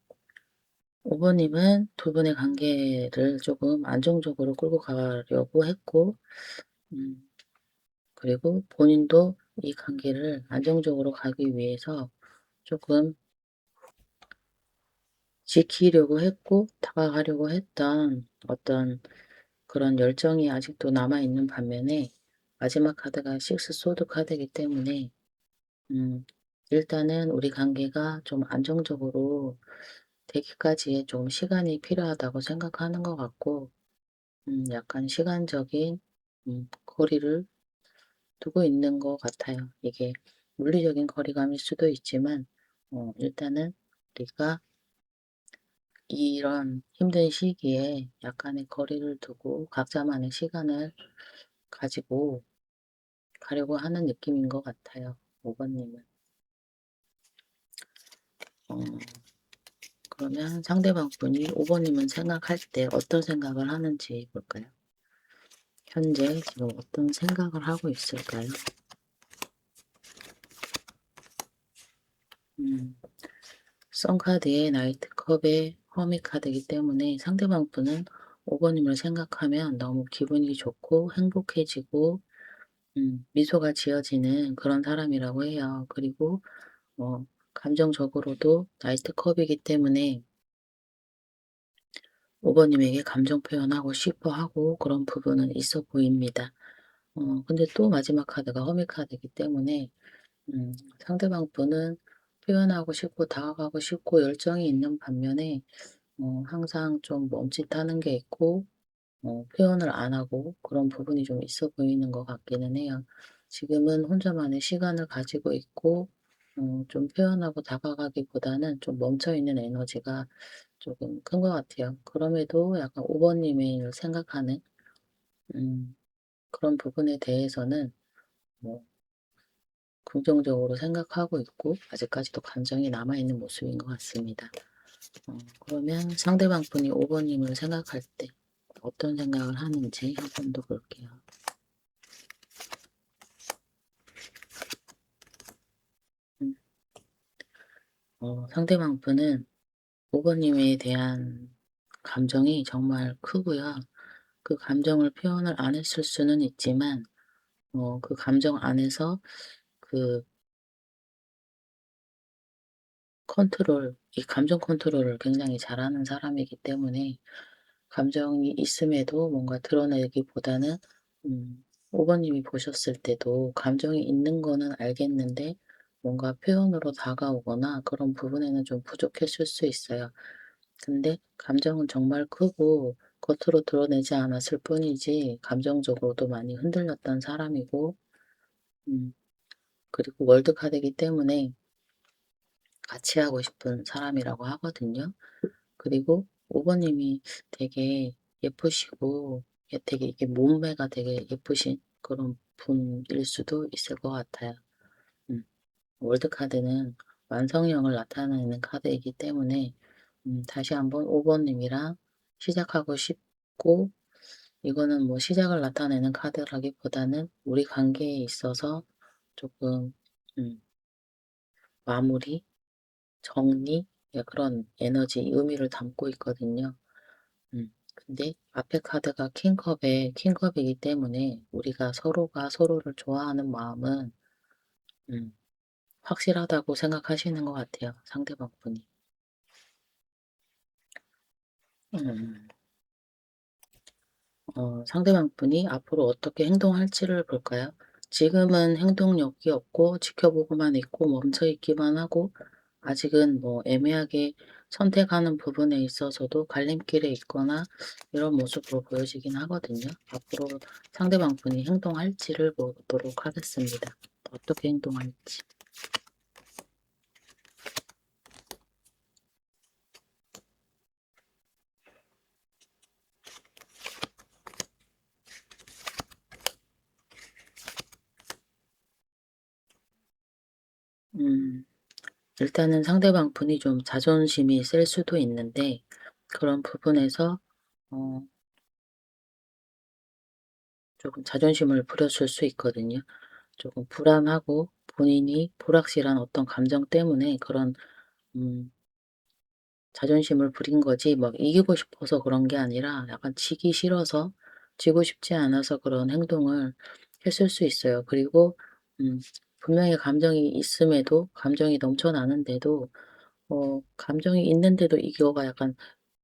[SPEAKER 1] 5 번님은 두 분의 관계를 조금 안정적으로 끌고 가려고 했고 음 그리고 본인도 이 관계를 안정적으로 가기 위해서 조금 지키려고 했고 다가가려고 했던 어떤 그런 열정이 아직도 남아 있는 반면에 마지막 카드가 식스 소드 카드이기 때문에 음 일단은 우리 관계가 좀 안정적으로 되기까지의 좀 시간이 필요하다고 생각하는 것 같고 약간 시간적인 거리를 두고 있는 것 같아요. 이게 물리적인 거리감일 수도 있지만 일단은 우리가 이런 힘든 시기에 약간의 거리를 두고 각자만의 시간을 가지고 가려고 하는 느낌인 것 같아요. 5 번님은. 어 그러면 상대방 분이 5 번님은 생각할 때 어떤 생각을 하는지 볼까요? 현재 지금 어떤 생각을 하고 있을까요? 음. 선카드의 나이트컵의 허미 카드이기 때문에 상대방 분은 5 번님을 생각하면 너무 기분이 좋고 행복해지고 미소가 지어지는 그런 사람이라고 해요. 그리고 감정적으로도 나이트컵이기 때문에 5 번님에게 감정 표현하고 싶어 하고 그런 부분은 있어 보입니다. 근데 또 마지막 카드가 허미 카드이기 때문에 상대방 분은 표현하고 싶고 다가가고 싶고 열정이 있는 반면에 항상 좀 멈칫하는 게 있고 표현을 안 하고 그런 부분이 좀 있어 보이는 것 같기는 해요. 지금은 혼자만의 시간을 가지고 있고 좀 표현하고 다가가기보다는 좀 멈춰 있는 에너지가 조금 큰 것 같아요. 그럼에도 약간 5 번님을 생각하는 음 그런 부분에 대해서는 뭐 긍정적으로 생각하고 있고 아직까지도 감정이 남아 있는 모습인 것 같습니다. 그러면 상대방 분이 5번님을 생각할 때 어떤 생각을 하는지 한 번 더 볼게요. 음, 상대방 분은 5번님에 대한 감정이 정말 크고요. 그 감정을 표현을 안 했을 수는 있지만, 그 감정 안에서 그 이 감정 컨트롤을 굉장히 잘하는 사람이기 때문에 감정이 있음에도 뭔가 드러내기보다는, 5번님이 보셨을 때도 감정이 있는 거는 알겠는데 뭔가 표현으로 다가오거나 그런 부분에는 좀 부족했을 수 있어요. 근데 감정은 정말 크고 겉으로 드러내지 않았을 뿐이지 감정적으로도 많이 흔들렸던 사람이고, 음, 그리고 월드카드이기 때문에 같이 하고 싶은 사람이라고 하거든요. 그리고 5번님이 되게 예쁘시고, 되게 이게 몸매가 되게 예쁘신 그런 분일 수도 있을 것 같아요. 음, 월드카드는 완성형을 나타내는 카드이기 때문에, 다시 한번 5번님이랑 시작하고 싶고, 이거는 뭐 시작을 나타내는 카드라기보다는 우리 관계에 있어서 조금, 음, 마무리, 정리, 그런 에너지, 의미를 담고 있거든요. 근데 앞에 카드가 킹컵이기 때문에 우리가 서로가 서로를 좋아하는 마음은, 음, 확실하다고 생각하시는 것 같아요. 상대방 분이. 음, 상대방 분이 앞으로 어떻게 행동할지를 볼까요? 지금은 행동력이 없고 지켜보고만 있고 멈춰 있기만 하고 아직은 뭐 애매하게 선택하는 부분에 있어서도 갈림길에 있거나 이런 모습으로 보여지긴 하거든요. 앞으로 상대방 분이 행동할지를 보도록 하겠습니다. 어떻게 행동할지. 음, 일단은 상대방 분이 좀 자존심이 셀 수도 있는데 그런 부분에서 어, 조금 자존심을 부렸을 수 있거든요. 조금 불안하고 본인이 불확실한 어떤 감정 때문에 그런, 음, 자존심을 부린 거지 막 이기고 싶어서 그런 게 아니라 약간 지기 싫어서 지고 싶지 않아서 그런 행동을 했을 수 있어요. 그리고 분명히 감정이 있음에도 감정이 넘쳐나는데도 감정이 있는데도 이거가 약간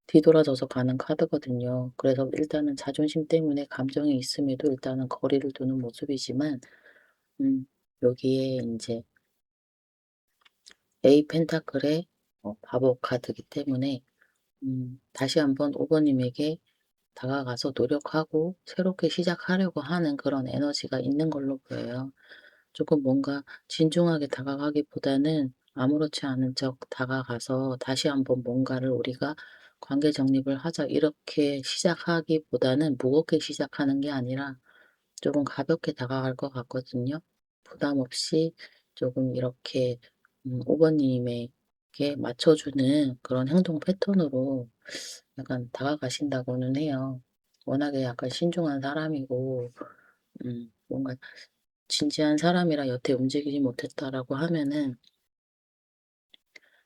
[SPEAKER 1] 뒤돌아져서 가는 카드거든요. 그래서 일단은 자존심 때문에 감정이 있음에도 일단은 거리를 두는 모습이지만, 음 여기에 인제 에이 펜타클의 바보 카드이기 때문에 다시 한번 5 번님에게 다가가서 노력하고 새롭게 시작하려고 하는 그런 에너지가 있는 걸로 보여요. 조금 뭔가 진중하게 다가가기보다는 아무렇지 않은 척 다가가서 다시 한번 뭔가를 우리가 관계 정립을 하자 이렇게 시작하기보다는 무겁게 시작하는 게 아니라 조금 가볍게 다가갈 것 같거든요. 부담 없이 조금 이렇게 5 번님에게 맞춰주는 그런 행동 패턴으로 약간 다가가신다고는 해요. 워낙에 약간 신중한 사람이고, 뭔가 진지한 사람이라 여태 움직이지 못했다라고 하면은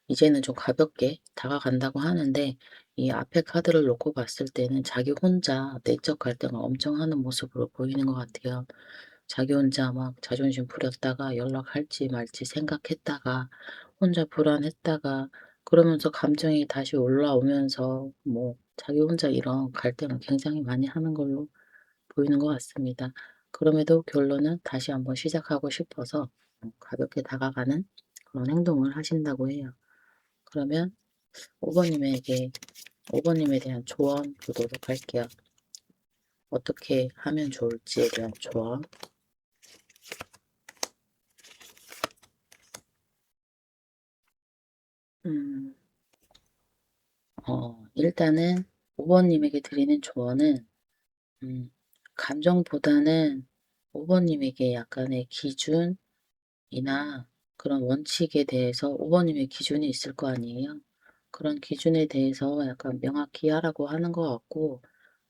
[SPEAKER 1] 이제는 좀 가볍게 다가간다고 하는데, 이 앞에 카드를 놓고 봤을 때는 자기 혼자 내적 갈등을 엄청 하는 모습으로 보이는 것 같아요. 자기 혼자 막 자존심 부렸다가 연락할지 말지 생각했다가 혼자 불안했다가 그러면서 감정이 다시 올라오면서 뭐 자기 혼자 이런 갈등을 굉장히 많이 하는 걸로 보이는 것 같습니다. 그럼에도 결론은 다시 한번 시작하고 싶어서 가볍게 다가가는 그런 행동을 하신다고 해요. 그러면 5 번님에게 5 번님에 대한 조언 보도록 할게요. 어떻게 하면 좋을지에 대한 조언. 음. 일단은 5 번님에게 드리는 조언은, 음 감정보다는 5 번님에게 약간의 기준이나 그런 원칙에 대해서 5 번님의 기준이 있을 거 아니에요. 그런 기준에 대해서 약간 명확히 하라고 하는 것 같고,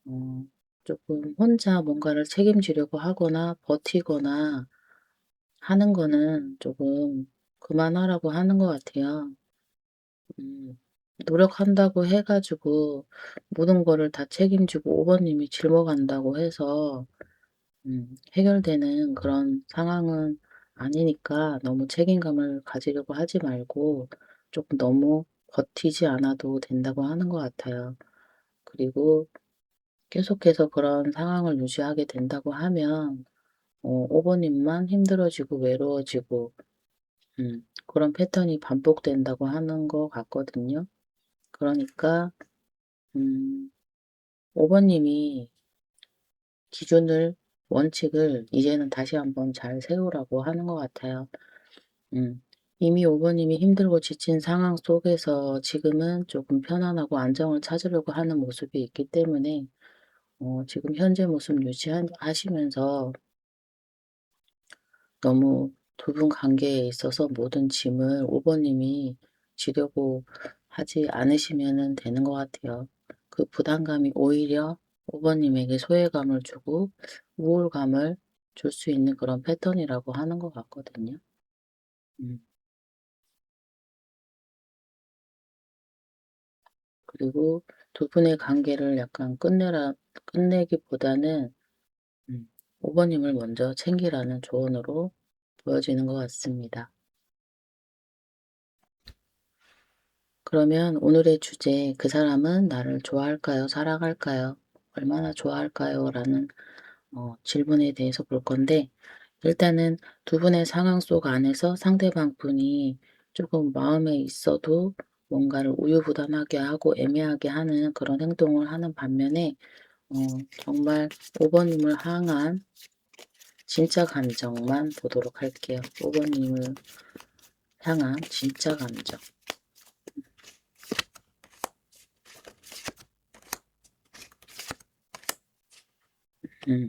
[SPEAKER 1] 어, 조금 혼자 뭔가를 책임지려고 하거나 버티거나 하는 거는 조금 그만하라고 하는 것 같아요. 노력한다고 해 가지고 모든 거를 다 책임지고 5 번님이 짊어간다고 해서 해결되는 그런 상황은 아니니까 너무 책임감을 가지려고 하지 말고 조금 너무 버티지 않아도 된다고 하는 것 같아요. 그리고 계속해서 그런 상황을 유지하게 된다고 하면 5 번님만 힘들어지고 외로워지고 그런 패턴이 반복된다고 하는 것 같거든요. 그러니까 음 5 번님이 기준을 원칙을 이제는 다시 한번 잘 세우라고 하는 것 같아요. 음. 이미 5 번님이 힘들고 지친 상황 속에서 지금은 조금 편안하고 안정을 찾으려고 하는 모습이 있기 때문에 지금 현재 모습 하시면서 너무 두 분 관계에 있어서 모든 짐을 5 번님이 지려고 하지 않으시면은 되는 것 같아요. 그 부담감이 오히려 5 번님에게 소외감을 주고 우울감을 줄 수 있는 그런 패턴이라고 하는 것 같거든요. 음. 그리고 두 분의 관계를 약간 끝내기보다는 5 번님을 먼저 챙기라는 조언으로 보여지는 것 같습니다. 그러면 오늘의 주제, 그 사람은 나를 좋아할까요? 사랑할까요? 얼마나 좋아할까요? 라는 질문에 대해서 볼 건데, 일단은 두 분의 상황 속 안에서 상대방 분이 조금 마음에 있어도 뭔가를 우유부단하게 하고 애매하게 하는 그런 행동을 하는 반면에, 어, 정말 5번님을 향한 진짜 감정만 보도록 할게요. 5번님을 향한 진짜 감정. 음.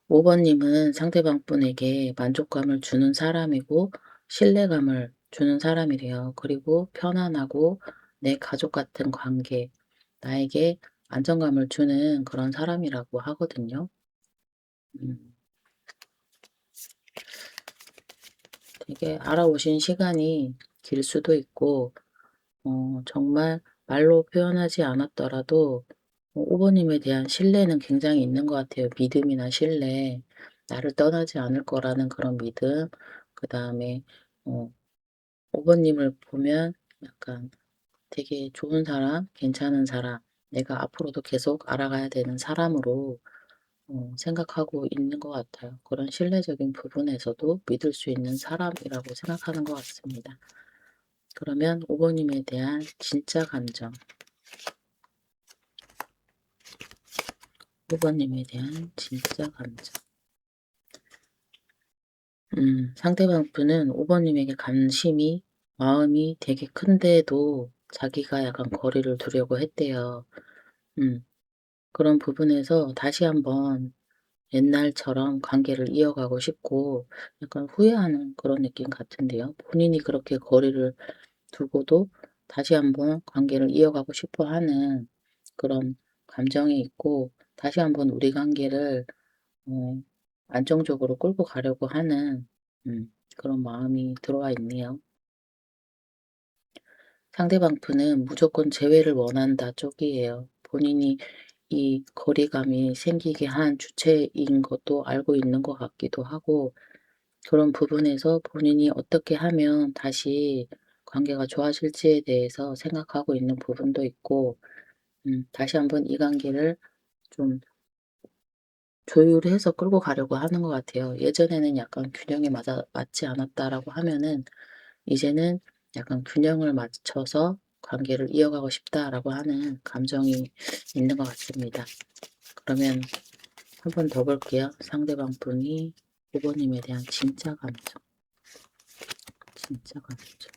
[SPEAKER 1] 5 번님은 상대방 분에게 만족감을 주는 사람이고 신뢰감을 주는 사람이래요. 그리고 편안하고 내 가족 같은 관계, 나에게 안정감을 주는 그런 사람이라고 하거든요. 음, 되게 알아오신 시간이 길 수도 있고 정말 말로 표현하지 않았더라도 5 번님에 대한 신뢰는 굉장히 있는 것 같아요. 믿음이나 신뢰. 나를 떠나지 않을 거라는 그런 믿음. 그다음에 어 5 번님을 보면 약간 되게 좋은 사람, 괜찮은 사람, 내가 앞으로도 계속 알아가야 되는 사람으로 생각하고 있는 것 같아요. 그런 신뢰적인 부분에서도 믿을 수 있는 사람이라고 생각하는 것 같습니다. 그러면 5 번님에 대한 진짜 감정, 5 번님에 대한 진짜 감정. 상대방 분은 5 번님에게 관심이 마음이 되게 큰데도 자기가 약간 거리를 두려고 했대요. 음. 그런 부분에서 다시 한번 옛날처럼 관계를 이어가고 싶고 약간 후회하는 그런 느낌 같은데요. 본인이 그렇게 거리를 두고도 다시 한번 관계를 이어가고 싶어 하는 그런 감정이 있고 다시 한번 우리 관계를 어 안정적으로 끌고 가려고 하는 그런 마음이 들어와 있네요. 상대방 분은 무조건 재회를 원한다 쪽이에요. 본인이 이 거리감이 생기게 한 주체인 것도 알고 있는 것 같기도 하고 그런 부분에서 본인이 어떻게 하면 다시 관계가 좋아질지에 대해서 생각하고 있는 부분도 있고 다시 한번 이 관계를 좀 조율해서 끌고 가려고 하는 것 같아요. 예전에는 약간 균형이 맞지 않았다라고 하면은 이제는 약간 균형을 맞춰서 관계를 이어가고 싶다라고 하는 감정이 있는 것 같습니다. 그러면 한 번 더 볼게요. 상대방 분이 5 번님에 대한 진짜 감정, 진짜 감정.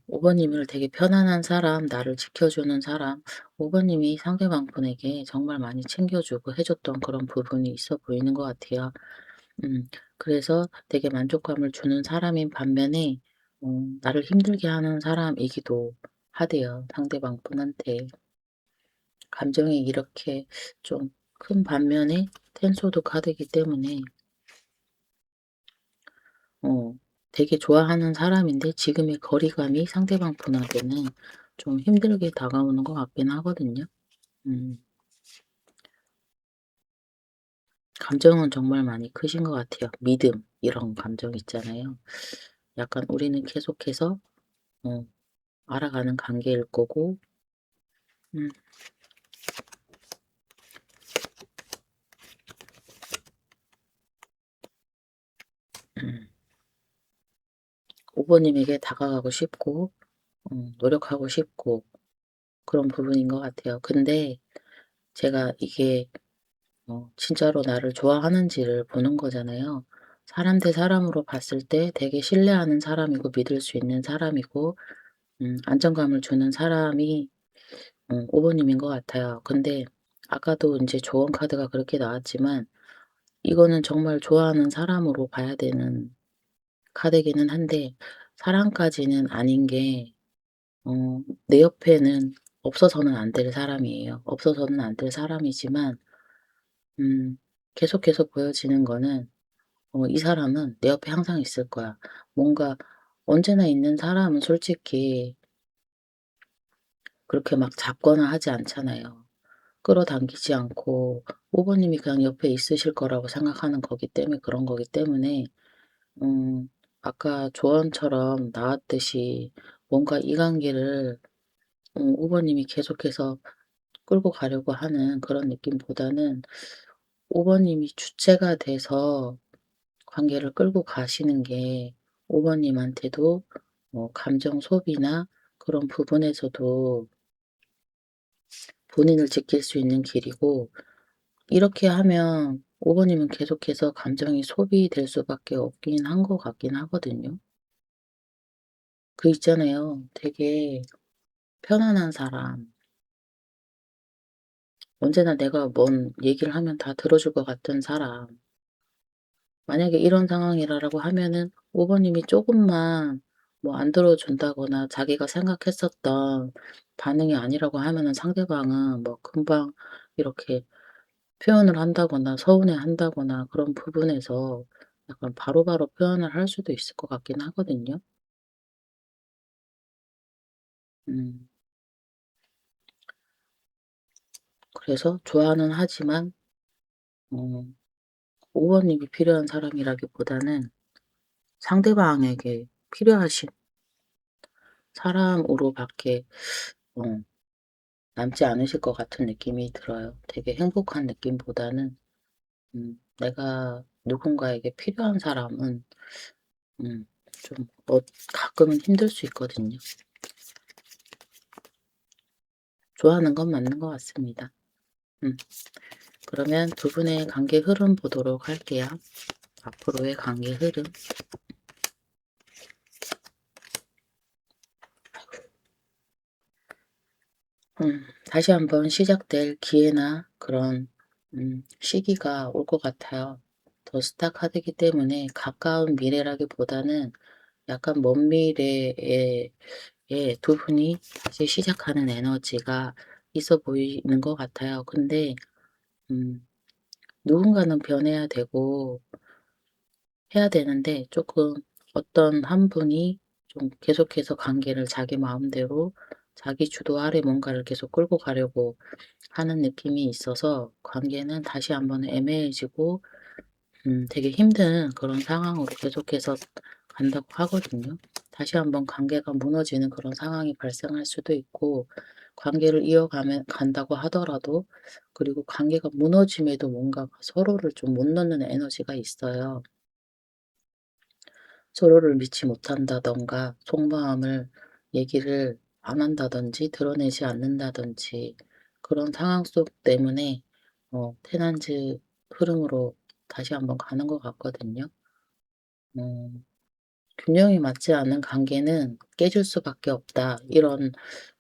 [SPEAKER 1] 5 번님을 되게 편안한 사람, 나를 지켜주는 사람, 5 번님이 상대방 분에게 정말 많이 챙겨주고 해 줬던 그런 부분이 있어 보이는 것 같아요. 음. 그래서 되게 만족감을 주는 사람인 반면에 나를 힘들게 하는 사람이기도 하대요, 상대방 분한테. 감정이 이렇게 좀 큰 반면에 텐소도 카드이기 때문에 어 되게 좋아하는 사람인데 지금의 거리감이 상대방 분한테는 좀 힘들게 다가오는 것 같긴 하거든요. 음. 감정은 정말 많이 크신 것 같아요. 믿음 이런 감정 있잖아요. 약간 우리는 계속해서 어 알아가는 관계일 거고 음 음. 오버님에게 다가가고 싶고 노력하고 싶고 그런 부분인 것 같아요. 근데 제가 이게 진짜로 나를 좋아하는지를 보는 거잖아요. 사람 대 사람으로 봤을 때 되게 신뢰하는 사람이고 믿을 수 있는 사람이고 안정감을 주는 사람이 오버님인 것 같아요. 근데 아까도 이제 조언 카드가 그렇게 나왔지만 이거는 정말 좋아하는 사람으로 봐야 되는 카드기는 한데 사랑까지는 아닌 게 내 옆에는 없어서는 안 될 사람이에요. 없어서는 안 될 사람이지만 음 계속해서 보여지는 거는 이 사람은 내 옆에 항상 있을 거야. 뭔가 언제나 있는 사람은 솔직히 그렇게 막 잡거나 하지 않잖아요. 끌어당기지 않고 오버님이 그냥 옆에 있으실 거라고 생각하는 거기 때문에 그런 거기 때문에 음 아까 조언처럼 나왔듯이 뭔가 이 관계를 오버님이 계속해서 끌고 가려고 하는 그런 느낌보다는 오버님이 주체가 돼서 관계를 끌고 가시는 게 오버님한테도 감정 소비나 그런 부분에서도 본인을 지킬 수 있는 길이고 이렇게 하면 오버님은 계속해서 감정이 소비될 수밖에 없긴 한 것 같긴 하거든요. 그 있잖아요. 되게 편안한 사람. 언제나 내가 뭔 얘기를 하면 다 들어줄 것 같은 사람. 만약에 이런 상황이라고 하면은 오버님이 조금만 뭐 안 들어준다거나 자기가 생각했었던 반응이 아니라고 하면은 상대방은 뭐 금방 이렇게 표현을 한다거나 서운해한다거나 그런 부분에서 약간 바로바로 표현을 할 수도 있을 것 같긴 하거든요. 음. 그래서 좋아는 하지만 어 오버님이 필요한 사람이라기보다는 상대방에게 필요하신 사람으로밖에 어 남지 않으실 것 같은 느낌이 들어요. 되게 행복한 느낌보다는 내가 누군가에게 필요한 사람은 좀 가끔은 힘들 수 있거든요. 좋아하는 건 맞는 것 같습니다. 음 그러면 두 분의 관계 흐름 보도록 할게요. 앞으로의 관계 흐름. 다시 한번 시작될 기회나 그런 시기가 올 것 같아요. 더 스타 카드이기 때문에 가까운 미래라기보다는 약간 먼 미래에 두 분이 다시 시작하는 에너지가 있어 보이는 것 같아요. 근데 음 누군가는 변해야 되고 해야 되는데 조금 어떤 한 분이 좀 계속해서 관계를 자기 마음대로 자기 주도 아래 뭔가를 계속 끌고 가려고 하는 느낌이 있어서 관계는 다시 한번 애매해지고 되게 힘든 그런 상황으로 계속해서 간다고 하거든요. 다시 한번 관계가 무너지는 그런 상황이 발생할 수도 있고 관계를 이어가면 간다고 하더라도 그리고 관계가 무너짐에도 뭔가 서로를 좀 못 넣는 에너지가 있어요. 서로를 믿지 못한다든가 속마음을 얘기를 안 한다든지 드러내지 않는다든지 그런 상황 속 때문에 테넌즈 흐름으로 다시 한번 가는 것 같거든요. 음. 균형이 맞지 않은 관계는 깨질 수밖에 없다. 이런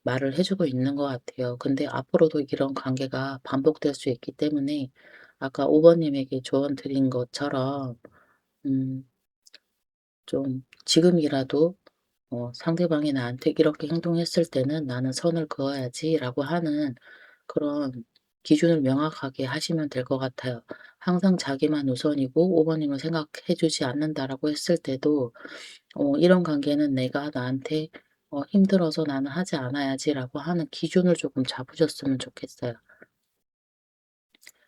[SPEAKER 1] 말을 해 주고 있는 것 같아요. 근데 앞으로도 이런 관계가 반복될 수 있기 때문에 아까 5 번님에게 조언 드린 것처럼 음 좀 지금이라도 상대방이 나한테 이렇게 행동했을 때는 '나는 선을 그어야지.'라고 하는 그런 기준을 명확하게 하시면 될 것 같아요. 항상 자기만 우선이고 5 번님을 생각해 주지 않는다라고 했을 때도 '이런 관계는 내가 나한테 힘들어서 나는 하지 않아야지.'라고 하는 기준을 조금 잡으셨으면 좋겠어요.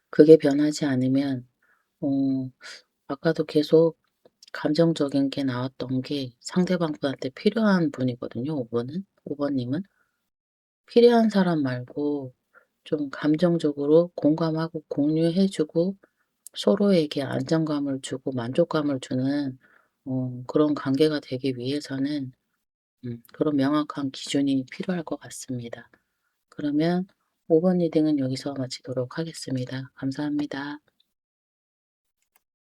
[SPEAKER 1] 그게 변하지 않으면 어 아까도 계속 감정적인 게 나왔던 게 상대방분한테 필요한 분이거든요, 5 번은. 5 번님은. 필요한 사람 말고 좀 감정적으로 공감하고 공유해 주고 서로에게 안정감을 주고 만족감을 주는 그런 관계가 되기 위해서는 그런 명확한 기준이 필요할 것 같습니다. 그러면 5번 리딩은 여기서 마치도록 하겠습니다. 감사합니다.